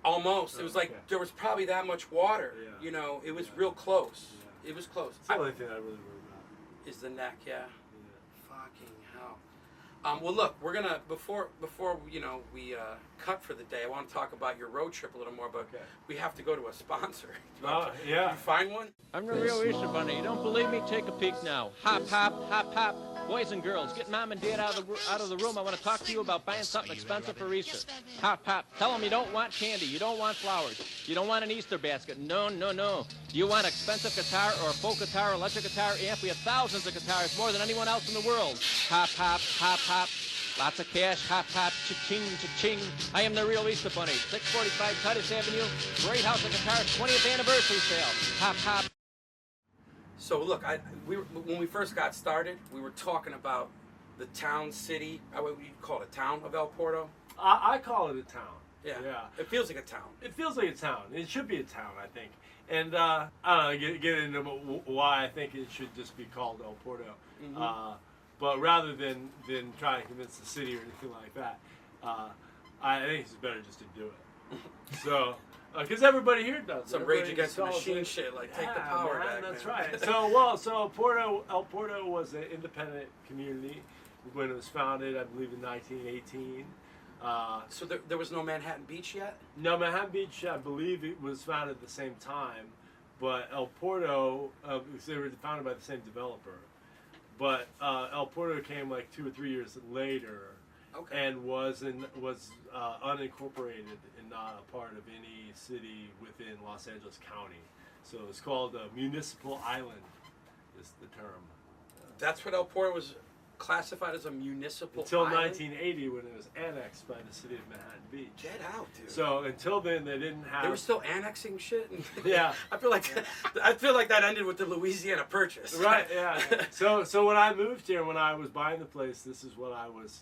Speaker 2: almost. It was like,
Speaker 1: Okay.
Speaker 2: there was probably that much water.
Speaker 1: Yeah.
Speaker 2: You know, it was
Speaker 1: Yeah.
Speaker 2: real close.
Speaker 1: Yeah.
Speaker 2: It was close.
Speaker 1: It's the only thing I really worry about.
Speaker 2: Is the neck, yeah.
Speaker 1: Yeah.
Speaker 2: Fucking hell. Well, look, we're gonna before we cut for the day. I want to talk about your road trip a little more, but
Speaker 1: Okay.
Speaker 2: we have to go to a sponsor.
Speaker 1: Yeah.
Speaker 2: Can you find one?
Speaker 4: I'm the real Easter Bunny. You don't believe me? Take a peek now. Hop, hop, hop, hop. Boys and girls, get mom and dad out of the room. I want to talk to you about buying something expensive for Easter. Hop, hop. Tell them you don't want candy. You don't want flowers. You don't want an Easter basket. No, no, no. Do you want an expensive guitar or a folk guitar, electric guitar amp? We have thousands of guitars, more than anyone else in the world. Hop, hop, hop, hop. Lots of cash, hop, hop, cha-ching, cha-ching. I am the real Easter Bunny. 645 Titus Avenue, Great House of Guitars, 20th anniversary sale. Hop, hop.
Speaker 2: So look, when we first got started, we were talking about the town, city. What would you call it, town of El Porto?
Speaker 1: I call it a town.
Speaker 2: Yeah.
Speaker 1: Yeah.
Speaker 2: It feels like a town.
Speaker 1: It feels like a town. It should be a town, I think. And I don't know, get into why I think it should just be called El Porto.
Speaker 2: Mm-hmm.
Speaker 1: But rather than try to convince the city or anything like that, I think it's better just to do it. So, because everybody here does.
Speaker 2: Some
Speaker 1: Everybody
Speaker 2: Rage Against the
Speaker 1: calls
Speaker 2: Machine
Speaker 1: it-
Speaker 2: shit, like take the
Speaker 1: Yeah,
Speaker 2: power
Speaker 1: man,
Speaker 2: back.
Speaker 1: That's
Speaker 2: man.
Speaker 1: right. So El Porto was an independent community when it was founded, I believe, in 1918.
Speaker 2: So there was no Manhattan Beach yet?
Speaker 1: No, Manhattan Beach, I believe it was founded at the same time, but El Porto, they were founded by the same developer. But El Porto came like 2 or 3 years later,
Speaker 2: Okay.
Speaker 1: and was unincorporated and not a part of any city within Los Angeles County. So it's called a municipal island, is the term.
Speaker 2: That's what El Porto was classified as, a municipal
Speaker 1: Until
Speaker 2: island?
Speaker 1: 1980, when it was annexed by the city of Manhattan Beach.
Speaker 2: Get out, dude.
Speaker 1: So until then, they didn't have.
Speaker 2: They were still annexing shit.
Speaker 1: Yeah.
Speaker 2: I feel like that ended with the Louisiana Purchase.
Speaker 1: Right. Yeah. So when I moved here, when I was buying the place, this is what I was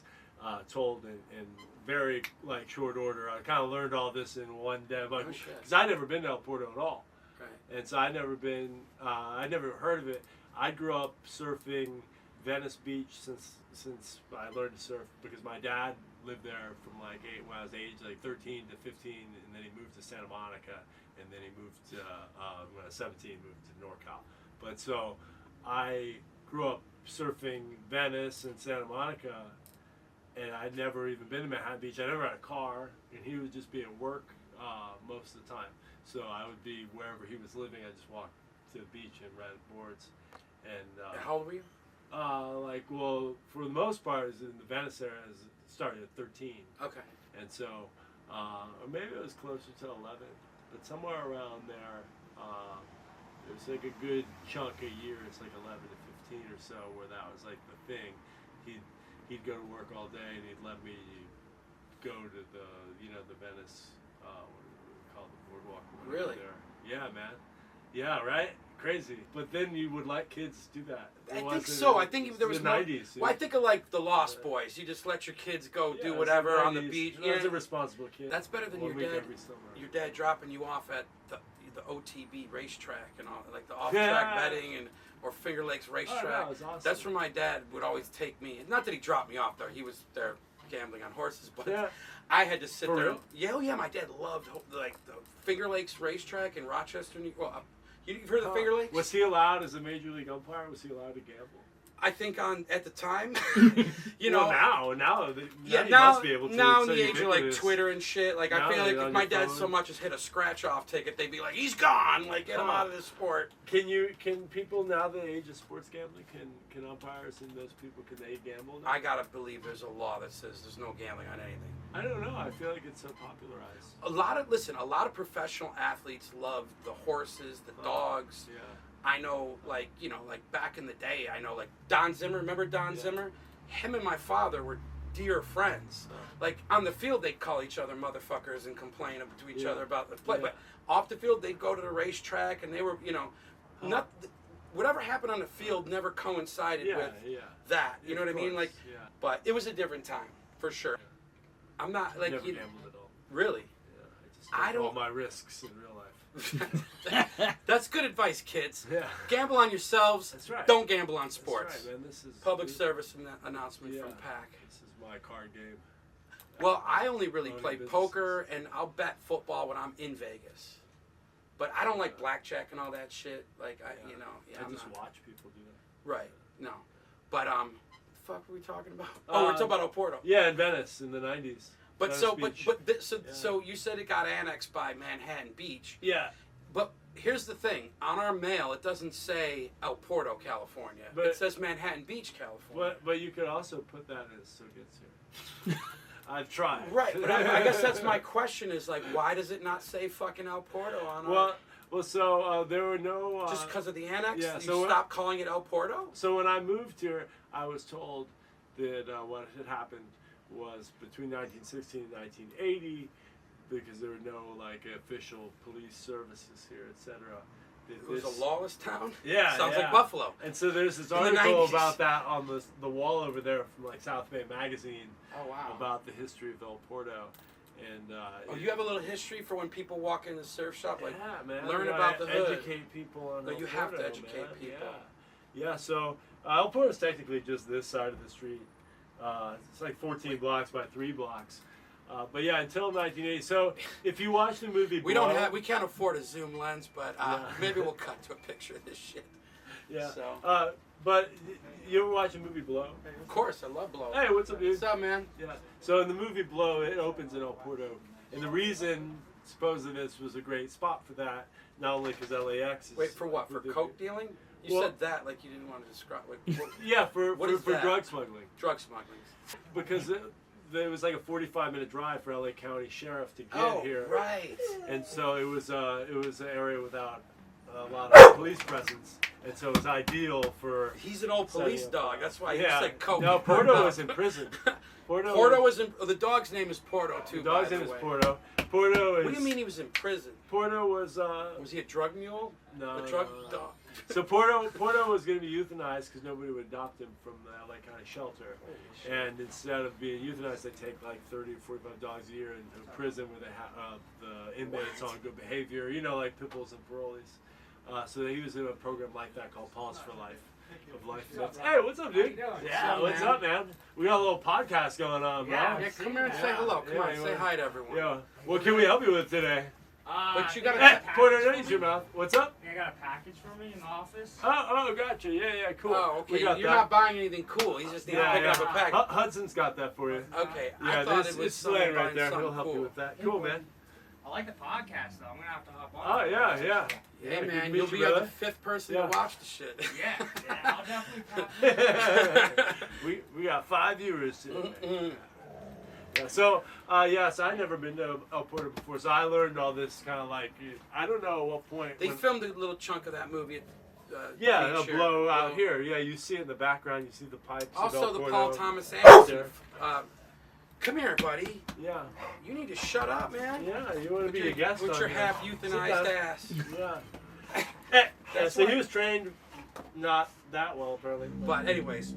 Speaker 1: told in very like short order. I kind of learned all this in one day,
Speaker 2: Oh,
Speaker 1: because
Speaker 2: shit.
Speaker 1: I'd never been to El Porto at all,
Speaker 2: Right.
Speaker 1: and so I'd never been. I'd never heard of it. I grew up surfing Venice Beach since I learned to surf, because my dad lived there from like when I was age like 13 to 15, and then he moved to Santa Monica, and then he moved to, when I was 17, moved to NorCal. But so I grew up surfing Venice and Santa Monica, and I'd never even been to Manhattan Beach. I never had a car, and he would just be at work most of the time. So I would be wherever he was living. I just walked to the beach and rented boards. And
Speaker 2: How old were you?
Speaker 1: well, for the most part, is in the Venice area, it started at 13.
Speaker 2: Okay.
Speaker 1: And so, or maybe it was closer to 11, but somewhere around there, it was like a good chunk a year. It's like 11 to 15 or so, where that was like the thing. He'd go to work all day, and he'd let me go to the Venice, what do we call it, the boardwalk or whatever
Speaker 2: Really?
Speaker 1: there. Yeah, man. Yeah, right? crazy. But then you would let kids do that.
Speaker 2: I think so. I think there was
Speaker 1: the 90s.
Speaker 2: Well, I think of like the Lost Boys. You just let your kids go do whatever on the beach.
Speaker 1: That's a responsible kid.
Speaker 2: That's better than your dad dropping you off at the OTB racetrack and all, like the off-track betting or Finger Lakes racetrack.
Speaker 1: Oh, that was awesome.
Speaker 2: That's where my dad would always take me. Not that he dropped me off there. He was there gambling on horses, but I had to sit
Speaker 1: For
Speaker 2: there.
Speaker 1: real?
Speaker 2: Yeah, my dad loved like the Finger Lakes racetrack in Rochester, New York. Well, you've heard of the Finger Lakes?
Speaker 1: Was he allowed as a major league umpire? Was he allowed to gamble?
Speaker 2: I think at the time,
Speaker 1: now
Speaker 2: yeah,
Speaker 1: you
Speaker 2: now
Speaker 1: must be able to.
Speaker 2: now
Speaker 1: It's
Speaker 2: in
Speaker 1: so
Speaker 2: the age of like
Speaker 1: ubiquitous.
Speaker 2: Twitter and shit, like I
Speaker 1: Now
Speaker 2: feel like
Speaker 1: they're
Speaker 2: if
Speaker 1: on
Speaker 2: my
Speaker 1: your
Speaker 2: dad
Speaker 1: phone.
Speaker 2: so much as hit a scratch off ticket, they'd be like, he's gone, like get him out of this sport.
Speaker 1: Can people now the age of sports gambling, can umpires and those people, can they gamble now?
Speaker 2: I gotta believe there's a law that says there's no gambling on anything.
Speaker 1: I don't know. I feel like it's so popularized.
Speaker 2: A lot of professional athletes love the horses, the dogs.
Speaker 1: Yeah.
Speaker 2: I know, like back in the day, I know like Don Zimmer. Remember Don Zimmer? Him and my father were dear friends. Like on the field, they'd call each other motherfuckers and complain to each other about the play. But off the field, they'd go to the racetrack, and they were, not whatever happened on the field never coincided with that. You know what I mean? Like, but it was a different time for sure. I'm not like
Speaker 1: Never gambled at all.
Speaker 2: Really.
Speaker 1: Yeah, I just took all my risks in real life.
Speaker 2: That's good advice, kids.
Speaker 1: Yeah.
Speaker 2: Gamble on yourselves.
Speaker 1: That's right.
Speaker 2: Don't gamble on sports.
Speaker 1: That's right, man. This is
Speaker 2: Public service announcement from Pack.
Speaker 1: This is my card game.
Speaker 2: Well, I only really play
Speaker 1: businesses.
Speaker 2: poker, and I'll bet football when I'm in Vegas. But I don't like blackjack and all that shit. Like
Speaker 1: I
Speaker 2: I'm
Speaker 1: just
Speaker 2: not.
Speaker 1: watch people do that.
Speaker 2: Right. No. But the fuck were we talking about? Oh, we're talking about Oporto.
Speaker 1: Yeah, in Venice in the 90s.
Speaker 2: But
Speaker 1: Venice Beach.
Speaker 2: so you said it got annexed by Manhattan Beach.
Speaker 1: Yeah.
Speaker 2: But here's the thing: on our mail, it doesn't say El Porto, California. It says Manhattan Beach, California.
Speaker 1: But you could also put that as so gets here. I've tried.
Speaker 2: Right, but I guess that's my question: is like, why does it not say fucking El Porto on our?
Speaker 1: Well, so there were no.
Speaker 2: Just because of the annex,
Speaker 1: yeah,
Speaker 2: you stopped calling it El Porto.
Speaker 1: So when I moved here, I was told that what had happened was between 1916 and 1980, because there were no like official police services here, etc.
Speaker 2: It was a lawless town.
Speaker 1: Yeah,
Speaker 2: sounds like Buffalo.
Speaker 1: And so there's this
Speaker 2: In the
Speaker 1: article
Speaker 2: 90s.
Speaker 1: about that on the wall over there from like South Bay Magazine.
Speaker 2: Oh wow.
Speaker 1: About the history of El Porto, and
Speaker 2: you have a little history for when people walk in the surf shop, like
Speaker 1: man,
Speaker 2: learn about the hood.
Speaker 1: Educate people on.
Speaker 2: No,
Speaker 1: El
Speaker 2: you have
Speaker 1: Porto,
Speaker 2: to educate people.
Speaker 1: Yeah. So El Porto is technically just this side of the street. It's like 14 blocks by 3 blocks. But yeah, until 1980. So if you watch the movie,
Speaker 2: we can't afford a zoom lens, but maybe we'll cut to a picture of this shit.
Speaker 1: Yeah.
Speaker 2: So.
Speaker 1: But you ever watch the movie Blow?
Speaker 2: Of course, I love Blow.
Speaker 1: Hey, what's up, dude?
Speaker 2: What's up, man?
Speaker 1: Yeah. So in the movie Blow, it opens in El Porto, and the reason supposedly this was a great spot for that, not only because LAX is.
Speaker 2: Wait, for what? For coke dealing? You said that like you didn't want to describe. Like,
Speaker 1: yeah, for
Speaker 2: that?
Speaker 1: drug smuggling.
Speaker 2: Drug smuggling.
Speaker 1: Because there was like a 45-minute drive for LA County Sheriff to get here.
Speaker 2: Oh, right.
Speaker 1: And so it was an area without a lot of police presence, and so it was ideal for.
Speaker 2: He's an old police dog. That's why he said coke.
Speaker 1: No, Porto was in prison.
Speaker 2: Porto was in. The dog's name is Porto too.
Speaker 1: The dog's name is Porto. Porto is.
Speaker 2: What do you mean he was in prison?
Speaker 1: Porto was.
Speaker 2: Was he a drug mule?
Speaker 1: No.
Speaker 2: A drug dog.
Speaker 1: So Porto was going to be euthanized because nobody would adopt him from the LA County shelter, and instead of being euthanized, they take like 30 to 45 dogs a year into prison where they have the inmates on good behavior, like pit bulls and parolees. So he was in a program like that called Pause for Life. Of life. Hey, what's up, dude? Yeah, what's up, man? We got a little podcast going on, bro.
Speaker 2: Yeah, come here and say hello. Come on, say hi to everyone.
Speaker 1: Yeah. What can we help you with today?
Speaker 2: But you got
Speaker 1: Hey, Porter, don't use your mouth. What's up?
Speaker 5: I got a package for me in the office.
Speaker 1: Oh, gotcha. Yeah, cool.
Speaker 2: Oh, okay.
Speaker 1: You're
Speaker 2: not buying anything cool. He's just picking up a package.
Speaker 1: Hudson's got that for you.
Speaker 2: Okay.
Speaker 1: Yeah,
Speaker 2: I thought it was
Speaker 1: it's Slade right there.
Speaker 2: something
Speaker 1: He'll help
Speaker 2: cool.
Speaker 1: you with that. Cool, man.
Speaker 5: I like the podcast, though. I'm going to have to hop on.
Speaker 1: Oh, yeah.
Speaker 2: Hey,
Speaker 1: good
Speaker 2: man,
Speaker 1: to meet
Speaker 2: you'll
Speaker 1: you,
Speaker 2: be
Speaker 1: brother.
Speaker 2: the 5th person
Speaker 1: Yeah.
Speaker 2: to watch the shit.
Speaker 5: Yeah, I'll definitely pop in.
Speaker 1: we got 5 viewers today.
Speaker 2: Mm-mm.
Speaker 1: Yeah, so I never been to El Porto before, so I learned all this kind of like, I don't know at what point.
Speaker 2: They filmed a little chunk of that movie at
Speaker 1: they'll
Speaker 2: beach
Speaker 1: blow out here. Yeah, you see it in the background, you see the pipes. of
Speaker 2: Also,
Speaker 1: El
Speaker 2: the
Speaker 1: Porto.
Speaker 2: Paul Thomas Anderson. Come here, buddy.
Speaker 1: Yeah.
Speaker 2: You need to shut up, man.
Speaker 1: Yeah, you want to be a guest
Speaker 2: with
Speaker 1: on
Speaker 2: your
Speaker 1: here.
Speaker 2: half euthanized ass.
Speaker 1: Yeah. Hey,
Speaker 2: That's
Speaker 1: so
Speaker 2: why.
Speaker 1: he was trained not that well, apparently.
Speaker 2: But anyways,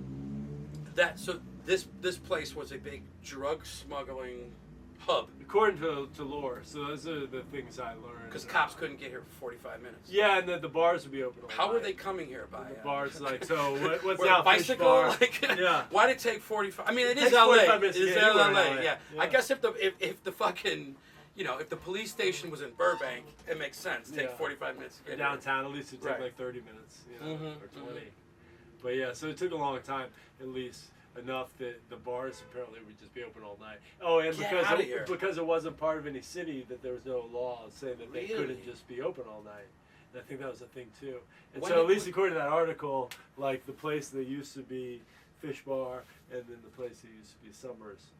Speaker 2: this place was a big drug smuggling hub
Speaker 1: According to lore, so those are the things I learned.
Speaker 2: because cops couldn't get here for 45 minutes.
Speaker 1: Yeah, and the bars would be open all
Speaker 2: How were
Speaker 1: night.
Speaker 2: they coming here by?
Speaker 1: The bars like so. What's
Speaker 2: Were
Speaker 1: now
Speaker 2: the
Speaker 1: Fish
Speaker 2: bicycle?
Speaker 1: Bar?
Speaker 2: Like,
Speaker 1: Yeah.
Speaker 2: Why did it take 45? I mean, it is
Speaker 1: takes
Speaker 2: LA.
Speaker 1: 45 minutes
Speaker 2: It
Speaker 1: to
Speaker 2: is
Speaker 1: get anywhere in
Speaker 2: LA.
Speaker 1: LA.
Speaker 2: Yeah.
Speaker 1: Yeah.
Speaker 2: I guess if the fucking if the police station was in Burbank, it makes sense. Take
Speaker 1: Yeah.
Speaker 2: 45 minutes to get
Speaker 1: Downtown, at least it took
Speaker 2: Right.
Speaker 1: like 30 minutes,
Speaker 2: Mhm,
Speaker 1: or 20. But yeah, so it took a long time, at least enough that the bars apparently would just be open all night. Oh, and
Speaker 2: Get
Speaker 1: because
Speaker 2: outta here.
Speaker 1: because it wasn't part of any city, that there was no law saying that they
Speaker 2: Really?
Speaker 1: couldn't just be open all night. And I think that was a thing too. And
Speaker 2: When
Speaker 1: so at
Speaker 2: did-
Speaker 1: least according to that article, like the place that used to be Fish Bar, and then the place that used to be Summers.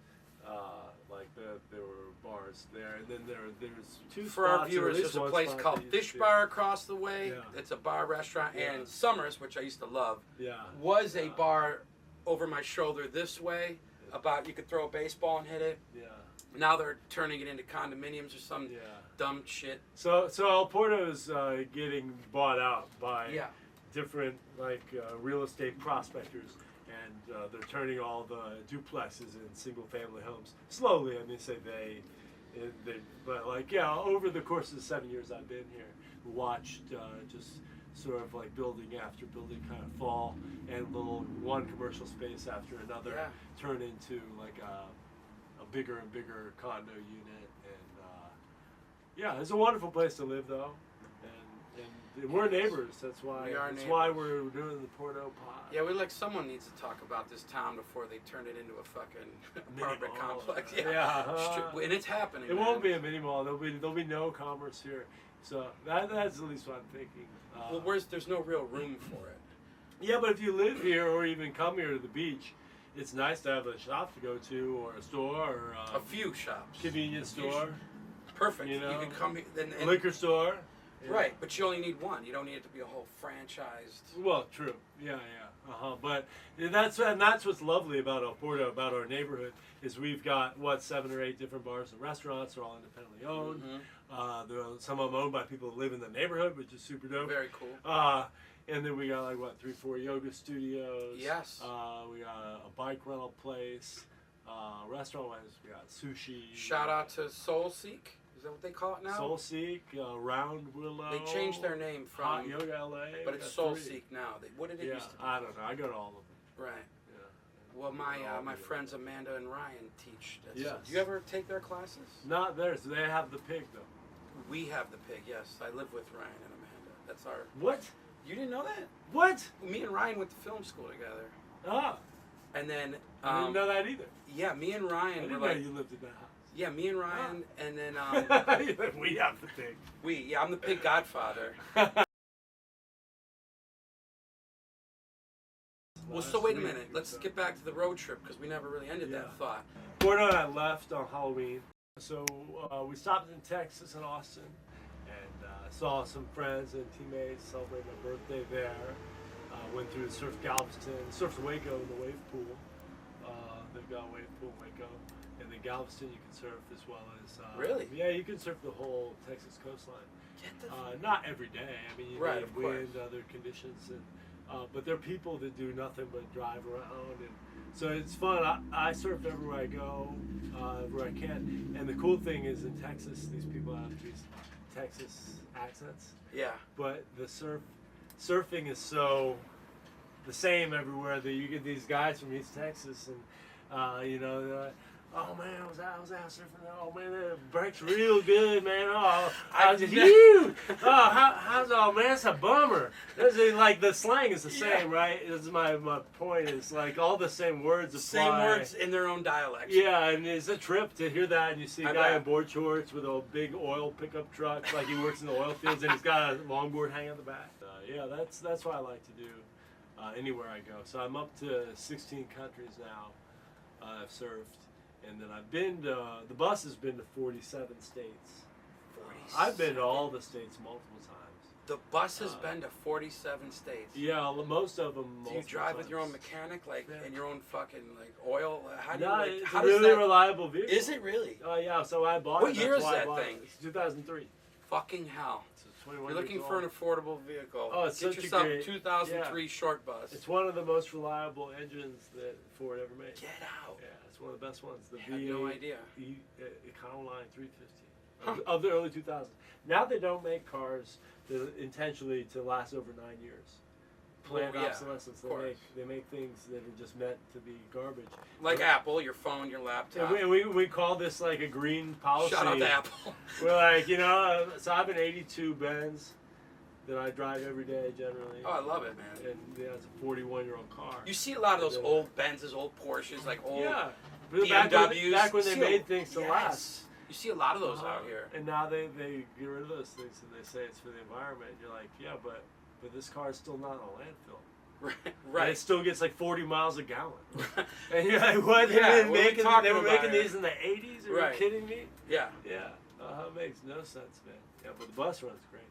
Speaker 1: There were bars there, and then there's two
Speaker 2: For our
Speaker 1: spots, or at
Speaker 2: viewers,
Speaker 1: least
Speaker 2: there's a
Speaker 1: one
Speaker 2: place
Speaker 1: spot
Speaker 2: called
Speaker 1: that used to
Speaker 2: Fish
Speaker 1: be-
Speaker 2: Bar across the way.
Speaker 1: Yeah.
Speaker 2: It's a bar restaurant,
Speaker 1: Yeah.
Speaker 2: and Summers, which I used to love,
Speaker 1: Yeah.
Speaker 2: was a
Speaker 1: Yeah.
Speaker 2: bar over my shoulder this way. About you could throw a baseball and hit it.
Speaker 1: Yeah.
Speaker 2: Now they're turning it into condominiums or some
Speaker 1: Yeah.
Speaker 2: dumb shit.
Speaker 1: So El Porto's getting bought out by
Speaker 2: Yeah.
Speaker 1: different real estate prospectors, and they're turning all the duplexes in single family homes slowly. I mean, say but over the course of the 7 years I've been here, watched just sort of like building after building kind of fall, and one commercial space after another
Speaker 2: Yeah.
Speaker 1: turn into like a bigger and bigger condo unit, and yeah, it's a wonderful place to live though, and we're neighbors. That's why.
Speaker 2: We are
Speaker 1: That's
Speaker 2: neighbors.
Speaker 1: why we're doing the Porto Pod.
Speaker 2: Yeah, someone needs to talk about this town before they turn it into a fucking apartment
Speaker 1: mall.
Speaker 2: complex.
Speaker 1: Yeah.
Speaker 2: And it's happening.
Speaker 1: It
Speaker 2: man.
Speaker 1: won't be a mini mall. There'll be no commerce here. So that's at least what I'm thinking.
Speaker 2: Well, there's no real room for it.
Speaker 1: Yeah, but if you live here or even come here to the beach, it's nice to have a shop to go to, or a store, or
Speaker 2: A few shops.
Speaker 1: convenience
Speaker 2: A few
Speaker 1: store,
Speaker 2: Perfect.
Speaker 1: you know,
Speaker 2: can come here. And
Speaker 1: liquor store. Yeah.
Speaker 2: Right, but you only need one. You don't need it to be a whole franchised.
Speaker 1: Well, true. Yeah. But that's what's lovely about El Porto, about our neighborhood, is we've got 7 or 8 different bars and restaurants. They're all independently owned. Some of them owned by people that live in the neighborhood, which is super dope.
Speaker 2: Very cool.
Speaker 1: And then we got 3, 4 yoga studios.
Speaker 2: Yes.
Speaker 1: We got a bike rental place. Restaurant-wise, we got sushi.
Speaker 2: Shout out to Soul Seek. Is that what they call it now?
Speaker 1: Soul Seek, Round Willow.
Speaker 2: They changed their name from
Speaker 1: Hot Yoga LA.
Speaker 2: but
Speaker 1: We
Speaker 2: it's
Speaker 1: got
Speaker 2: Soul
Speaker 1: 3.
Speaker 2: Seek now. What did it
Speaker 1: Yeah,
Speaker 2: used to be?
Speaker 1: I don't know. I go to all of them.
Speaker 2: Right.
Speaker 1: Yeah.
Speaker 2: Well, my
Speaker 1: all
Speaker 2: my
Speaker 1: good.
Speaker 2: friends Amanda and Ryan teach.
Speaker 1: Yes.
Speaker 2: Do you ever take their classes?
Speaker 1: Not theirs. They have the pig though.
Speaker 2: We have the pig. Yes, I live with Ryan and Amanda. That's our.
Speaker 1: What?
Speaker 2: You didn't know that?
Speaker 1: What?
Speaker 2: Me and Ryan went to film school together,
Speaker 1: Ah,
Speaker 2: and then
Speaker 1: I didn't know that either.
Speaker 2: yeah, me and
Speaker 1: I
Speaker 2: Ryan
Speaker 1: didn't
Speaker 2: were
Speaker 1: know
Speaker 2: like
Speaker 1: you lived in that house.
Speaker 2: yeah, me and Ryan, and then
Speaker 1: We have the pig.
Speaker 2: I'm the pig godfather. Well, so wait a minute. Let's get back to the road trip because we never really ended that
Speaker 1: Yeah.
Speaker 2: thought.
Speaker 1: Porto and I left on Halloween. So we stopped in Texas and Austin, and saw some friends and teammates celebrate my birthday there. Went through the Surf Galveston, Surf Waco in the wave pool. They've got a wave pool in Waco. And then Galveston you can surf as well as...
Speaker 2: Really?
Speaker 1: Yeah, you can surf the whole Texas coastline.
Speaker 2: Get the
Speaker 1: Not every day. I mean, you
Speaker 2: Right,
Speaker 1: need
Speaker 2: of course.
Speaker 1: wind, other conditions, and but there are people that do nothing but drive around, and so it's fun. I surf everywhere I go, everywhere I can. And the cool thing is in Texas, these people have these Texas accents,
Speaker 2: yeah.
Speaker 1: but the surfing is so the same everywhere that you get these guys from East Texas, and they're like, oh man, I was out surfing. Oh man, that breaks real good, man. Oh, how's you? Oh, man, it's a bummer. Like the slang is the same, right? This is my point. Is like all the same words apply.
Speaker 2: Same words in their own dialect.
Speaker 1: Yeah, and it's a trip to hear that, and you see a
Speaker 2: I
Speaker 1: guy
Speaker 2: bet.
Speaker 1: in board shorts with a big oil pickup truck, like he works in the oil fields, and he's got a longboard hanging on the back. Yeah, that's what I like to do anywhere I go. So I'm up to 16 countries now. I've surfed. And then I've been to, the bus has been to 47 states. I've been to all the states multiple times.
Speaker 2: The bus has been to 47 states.
Speaker 1: Yeah, most of them.
Speaker 2: Do you drive with your own mechanic, and your own fucking oil? How do you
Speaker 1: No,
Speaker 2: like?
Speaker 1: it's
Speaker 2: How
Speaker 1: a
Speaker 2: does
Speaker 1: really
Speaker 2: that?
Speaker 1: reliable vehicle.
Speaker 2: Is it really?
Speaker 1: Oh yeah, so I bought it.
Speaker 2: What year
Speaker 1: That's
Speaker 2: is
Speaker 1: why I
Speaker 2: that
Speaker 1: bought
Speaker 2: thing?
Speaker 1: it. It's 2003.
Speaker 2: Fucking hell!
Speaker 1: It's a 21
Speaker 2: You're looking
Speaker 1: years
Speaker 2: for
Speaker 1: old.
Speaker 2: an affordable vehicle.
Speaker 1: Oh, it's
Speaker 2: Get
Speaker 1: such a
Speaker 2: yourself
Speaker 1: great-
Speaker 2: 2003 short bus.
Speaker 1: It's one of the most reliable engines that Ford ever made.
Speaker 2: Get out.
Speaker 1: Yeah, it's one of the best ones. The
Speaker 2: I had no idea.
Speaker 1: Econoline 350 of the early 2000s. Now they don't make cars that intentionally to last over 9 years. Planned
Speaker 2: Well, yeah,
Speaker 1: obsolescence.
Speaker 2: of course.
Speaker 1: They make things that are just meant to be garbage.
Speaker 2: Like
Speaker 1: But-
Speaker 2: Apple, your phone, your laptop.
Speaker 1: And we call this like a green policy.
Speaker 2: Shout out to Apple.
Speaker 1: We're like, so I have an 82 Benz that I drive every day generally.
Speaker 2: Oh, I love it, man.
Speaker 1: And it's a 41-year-old car.
Speaker 2: You see a lot of those
Speaker 1: Yeah.
Speaker 2: old Benzes, old Porsches, like old
Speaker 1: Yeah.
Speaker 2: BMWs.
Speaker 1: Back when they
Speaker 2: See
Speaker 1: made
Speaker 2: a-
Speaker 1: things to
Speaker 2: yes.
Speaker 1: last.
Speaker 2: You see a lot of those out here.
Speaker 1: And now they get rid of those things and they say it's for the environment. You're like, yeah, but this car is still not in a landfill.
Speaker 2: Right.
Speaker 1: And
Speaker 2: Right.
Speaker 1: it still gets like 40 miles a gallon. And you're like, what?
Speaker 2: Yeah,
Speaker 1: They
Speaker 2: what are we talking
Speaker 1: were
Speaker 2: about
Speaker 1: making
Speaker 2: here?
Speaker 1: these in the 80s? Are
Speaker 2: Right.
Speaker 1: you kidding me?
Speaker 2: Yeah,
Speaker 1: Yeah. It makes no sense, man. Yeah, but the bus runs great.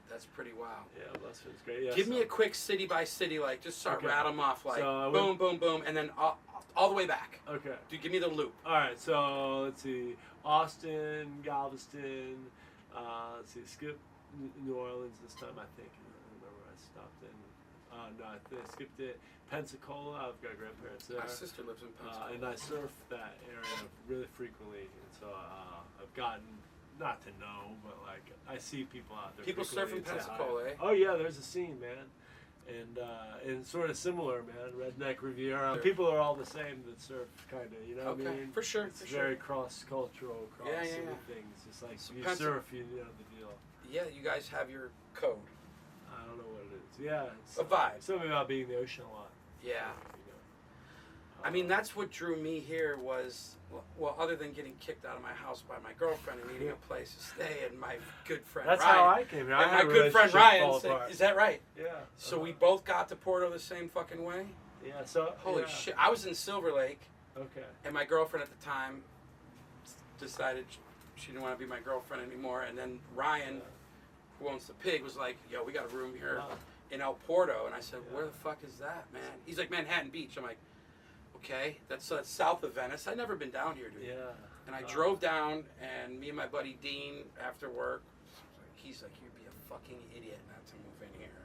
Speaker 2: that's pretty wild.
Speaker 1: Yeah, the bus runs great. Yeah,
Speaker 2: Give me a quick city by city, like just start
Speaker 1: Okay.
Speaker 2: rattle them off, like
Speaker 1: So I
Speaker 2: boom, boom, boom, and then all the way back.
Speaker 1: Okay.
Speaker 2: Dude, give me the loop.
Speaker 1: All right, so let's see, Austin, Galveston, let's see, skip New Orleans this time, I think. I remember I stopped in. No, I think I skipped it. Pensacola, I've got grandparents there.
Speaker 2: My sister lives in Pensacola.
Speaker 1: And I surf that area really frequently, and so I've gotten, not to know, but like I see people out there.
Speaker 2: People surf in
Speaker 1: frequently and say hi.
Speaker 2: Pensacola, eh?
Speaker 1: Oh yeah, there's a scene, man. And sort of similar, man. Redneck Riviera.
Speaker 2: Sure.
Speaker 1: People are all the same that surf, kind of. You know what I
Speaker 2: Okay,
Speaker 1: mean?
Speaker 2: for sure,
Speaker 1: It's
Speaker 2: for
Speaker 1: very
Speaker 2: sure.
Speaker 1: cross-cultural,
Speaker 2: Yeah,
Speaker 1: city
Speaker 2: yeah.
Speaker 1: things. Just like
Speaker 2: So
Speaker 1: you
Speaker 2: Pensa-
Speaker 1: surf, you know the deal.
Speaker 2: Yeah, you guys have your code.
Speaker 1: I don't know what it is. Yeah, it's
Speaker 2: A vibe.
Speaker 1: something about being in the ocean a lot.
Speaker 2: Yeah.
Speaker 1: You know.
Speaker 2: I mean, that's what drew me here was, well, other than getting kicked out of my house by my girlfriend and needing a place to stay, and my good friend
Speaker 1: That's
Speaker 2: Ryan.
Speaker 1: how I came here. I
Speaker 2: and
Speaker 1: had
Speaker 2: my
Speaker 1: a
Speaker 2: good friend
Speaker 1: relationship
Speaker 2: Ryan
Speaker 1: fall
Speaker 2: said,
Speaker 1: apart.
Speaker 2: is that right?
Speaker 1: Yeah.
Speaker 2: So we both got to Porto the same fucking way?
Speaker 1: Yeah. So
Speaker 2: Holy
Speaker 1: yeah.
Speaker 2: shit. I was in Silver Lake,
Speaker 1: Okay.
Speaker 2: and my girlfriend at the time decided she didn't want to be my girlfriend anymore. And then Ryan, who owns the pig, was like, yo, we got a room here
Speaker 1: Wow.
Speaker 2: in El Porto. And I said,
Speaker 1: Yeah.
Speaker 2: where the fuck is that, man? He's like, Manhattan Beach. I'm like, okay, that's south of Venice. I'd never been down here, dude.
Speaker 1: Yeah.
Speaker 2: And I drove down, and me and my buddy Dean, after work, he's like, you'd be a fucking idiot not to move in here.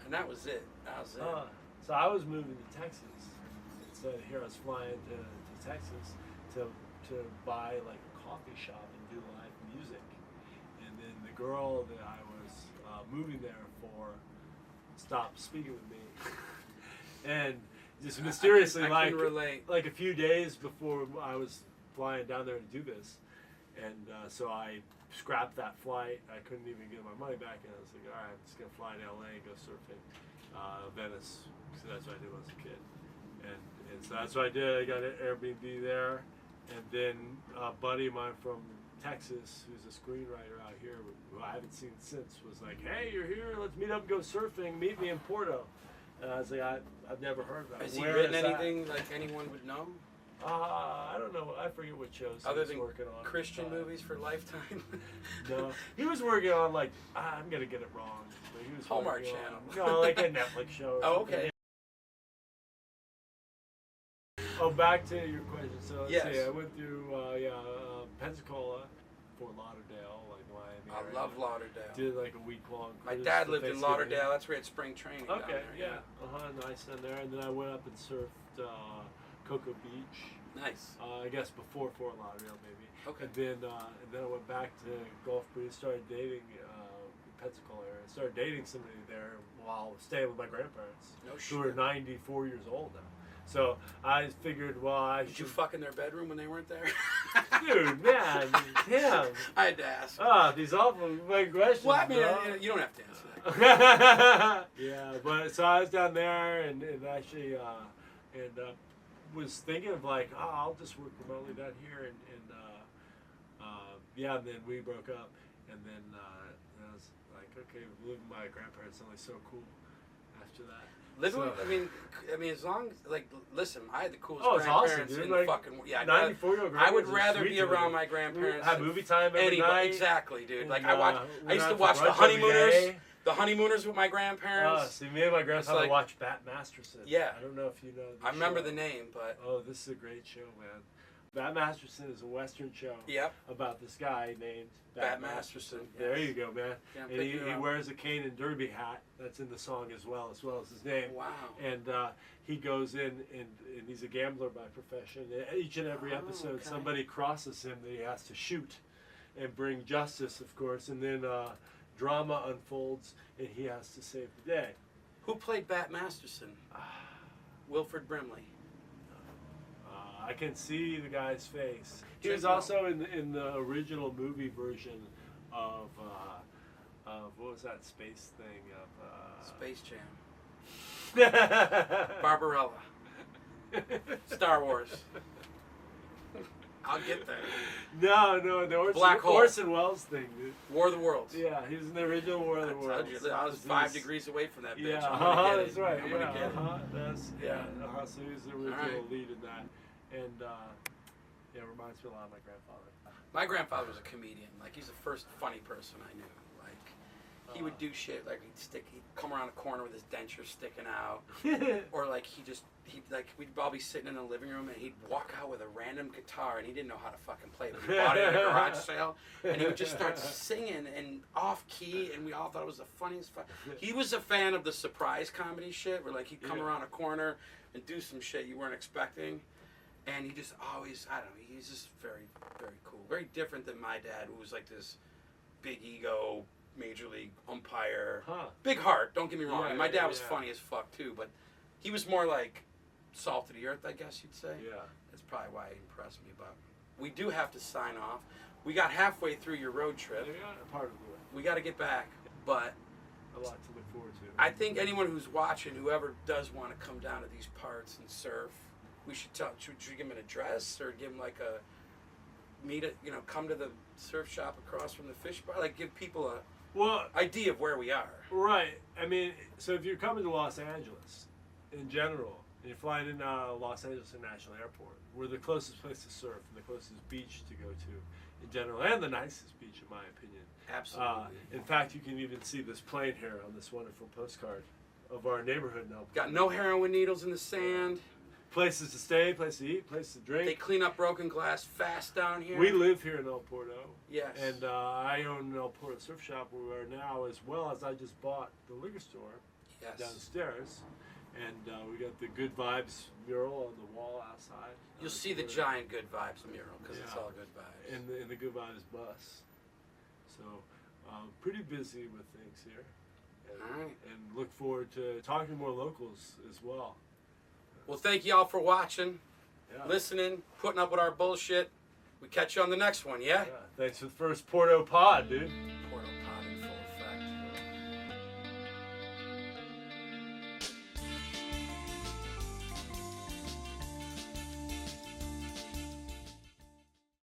Speaker 2: And that was it. That was it.
Speaker 1: So I was moving to Texas. So here I was flying to Texas to buy like a coffee shop and do live music. And then the girl that I was moving there for stopped speaking with me. And just mysteriously,
Speaker 2: I can relate.
Speaker 1: like a few days before I was flying down there to do this. And so I scrapped that flight. I couldn't even get my money back. And I was like, all right, I'm just going to fly to LA and go surfing. Venice. So that's what I did when I was a kid. And so that's what I did. I got an Airbnb there. And then a buddy of mine from Texas, who's a screenwriter out here, who I haven't seen since, was like, hey, you're here. Let's meet up and go surfing. Meet me in Porto. And I was like, I've never heard of that.
Speaker 2: Has he
Speaker 1: Where
Speaker 2: written
Speaker 1: is that?
Speaker 2: anything like anyone would know?
Speaker 1: I don't know. I forget what shows
Speaker 2: Other
Speaker 1: he was
Speaker 2: than
Speaker 1: working on.
Speaker 2: Christian movies for Lifetime?
Speaker 1: No, he was working on like I'm gonna get it wrong. But he was
Speaker 2: Hallmark
Speaker 1: working
Speaker 2: Channel.
Speaker 1: On, no, like a Netflix show. or
Speaker 2: Oh,
Speaker 1: something.
Speaker 2: okay.
Speaker 1: Oh, back to your question. So let's
Speaker 2: Yes.
Speaker 1: see. I went through Pensacola, Fort Lauderdale, like Miami.
Speaker 2: I
Speaker 1: area.
Speaker 2: love Lauderdale.
Speaker 1: Did like a week long.
Speaker 2: My
Speaker 1: cruise
Speaker 2: dad
Speaker 1: for
Speaker 2: lived in
Speaker 1: Thanksgiving.
Speaker 2: Lauderdale. That's where he had spring training down
Speaker 1: Okay,
Speaker 2: there.
Speaker 1: yeah. Nice down there. And then I went up and surfed Cocoa Beach.
Speaker 2: Nice.
Speaker 1: I guess before Fort Lauderdale, maybe.
Speaker 2: Okay.
Speaker 1: And then I went back to Gulf Breeze, started dating Pensacola area. Started dating somebody there while staying with my grandparents,
Speaker 2: No
Speaker 1: who are
Speaker 2: shit.
Speaker 1: 94 years old now. So I figured, well, I
Speaker 2: Did you
Speaker 1: should.
Speaker 2: fuck in their bedroom when they weren't there?
Speaker 1: Dude, man, damn.
Speaker 2: I had to ask.
Speaker 1: These awful questions.
Speaker 2: Well, I mean,
Speaker 1: bro.
Speaker 2: you don't have to answer that.
Speaker 1: Yeah, but so I was down there and actually was thinking of like, I'll just work remotely down here and and then we broke up and then I was like, okay, living with my grandparents is only so cool after that.
Speaker 2: Living
Speaker 1: So-
Speaker 2: with, I mean, as long like, listen, I had the coolest
Speaker 1: Oh, it's awesome,
Speaker 2: grandparents
Speaker 1: dude.
Speaker 2: in
Speaker 1: Like,
Speaker 2: fucking yeah.
Speaker 1: 94-year-old
Speaker 2: I would
Speaker 1: grandparents are
Speaker 2: rather
Speaker 1: sweet
Speaker 2: be
Speaker 1: to me.
Speaker 2: around my grandparents.
Speaker 1: Have
Speaker 2: than
Speaker 1: movie time every
Speaker 2: anybody.
Speaker 1: night.
Speaker 2: Exactly, dude.
Speaker 1: And,
Speaker 2: Like
Speaker 1: we
Speaker 2: I used to
Speaker 1: went out
Speaker 2: watch
Speaker 1: for
Speaker 2: the
Speaker 1: brunch every
Speaker 2: Honeymooners.
Speaker 1: day.
Speaker 2: The Honeymooners with my grandparents.
Speaker 1: See, me and my grandfather
Speaker 2: like-
Speaker 1: watched Bat Masterson.
Speaker 2: Yeah.
Speaker 1: I don't know if you know.
Speaker 2: I remember
Speaker 1: show.
Speaker 2: the name, but
Speaker 1: Oh, this is a great show, man. Bat Masterson is a Western show
Speaker 2: Yep.
Speaker 1: about this guy named
Speaker 2: Bat Masterson.
Speaker 1: There
Speaker 2: Yes.
Speaker 1: you go, man.
Speaker 2: Yeah, I'm
Speaker 1: And he
Speaker 2: picking it up.
Speaker 1: wears a cane and derby hat. That's in the song as well as his name.
Speaker 2: Wow.
Speaker 1: And he goes in and he's a gambler by profession. Each and every
Speaker 2: Oh,
Speaker 1: episode,
Speaker 2: okay.
Speaker 1: somebody crosses him that he has to shoot and bring justice, of course. And then drama unfolds and he has to save the day.
Speaker 2: Who played Bat Masterson? Wilford Brimley.
Speaker 1: I can see the guy's face. He
Speaker 2: Check
Speaker 1: was
Speaker 2: him out.
Speaker 1: also in the original movie version of what was that space thing of
Speaker 2: Space Jam.
Speaker 1: Barbarella.
Speaker 2: Barbarella. Star Wars. I'll get there.
Speaker 1: No, the
Speaker 2: Black Hole.
Speaker 1: Orson Welles thing, dude.
Speaker 2: War of the Worlds.
Speaker 1: Yeah, he was in the original War of the
Speaker 2: I told
Speaker 1: Worlds.
Speaker 2: you, I was 5 degrees away from that bitch.
Speaker 1: Yeah,
Speaker 2: I'm gonna get
Speaker 1: that's
Speaker 2: it.
Speaker 1: right.
Speaker 2: I'm gonna
Speaker 1: Yeah,
Speaker 2: get it.
Speaker 1: So he was the original
Speaker 2: Alright.
Speaker 1: lead in that, and it reminds me a lot of my grandfather.
Speaker 2: My grandfather was a comedian. Like, he's the first funny person I knew. Like, he would do shit like he'd come around a corner with his denture sticking out, or like we'd all be sitting in the living room and he'd walk out with a random guitar and he didn't know how to fucking play it. He bought it at a garage sale and he would just start singing and off key, and we all thought it was the funniest. He was a fan of the surprise comedy shit, where like he'd come around a corner and do some shit you weren't expecting. And he just always, I don't know, he's just very, very cool. Very different than my dad, who was like this big ego, major league umpire.
Speaker 1: Huh.
Speaker 2: Big heart, don't get me wrong.
Speaker 1: Yeah,
Speaker 2: And my dad was
Speaker 1: yeah.
Speaker 2: funny as fuck too, but he was more like salt of the earth, I guess you'd say.
Speaker 1: Yeah.
Speaker 2: That's probably why he impressed me. But we do have to sign off. We got halfway through your road trip.
Speaker 1: They got a part of the way.
Speaker 2: We got to get back. But
Speaker 1: A lot to look forward to.
Speaker 2: I think anyone who's watching, whoever does want to come down to these parts and surf, we should should we give them an address or give them like a come to the surf shop across from the fish bar, like give people
Speaker 1: Well,
Speaker 2: a idea of where we are.
Speaker 1: right. I mean, so if you're coming to Los Angeles, in general, and you're flying in Los Angeles International Airport, we're the closest place to surf and the closest beach to go to, in general, and the nicest beach, in my opinion.
Speaker 2: Absolutely.
Speaker 1: In fact, you can even see this plane here on this wonderful postcard of our neighborhood now.
Speaker 2: Got no heroin needles in the sand.
Speaker 1: Places to stay, place to eat, place to drink.
Speaker 2: They clean up broken glass fast down here.
Speaker 1: We live here in El Porto.
Speaker 2: Yes.
Speaker 1: And I own El Porto Surf Shop where we are now, as well as I just bought the liquor store
Speaker 2: yes.
Speaker 1: downstairs. And we got the Good Vibes mural on the wall outside.
Speaker 2: You'll see the giant Good Vibes mural because it's all good vibes.
Speaker 1: And the Good Vibes bus. So pretty busy with things here. And,
Speaker 2: All right.
Speaker 1: and look forward to talking to more locals as well.
Speaker 2: Well, thank you all for watching,
Speaker 1: Yeah.
Speaker 2: listening, putting up with our bullshit. We catch you on the next one, yeah?
Speaker 1: Yeah. Thanks for the first Porto pod, dude.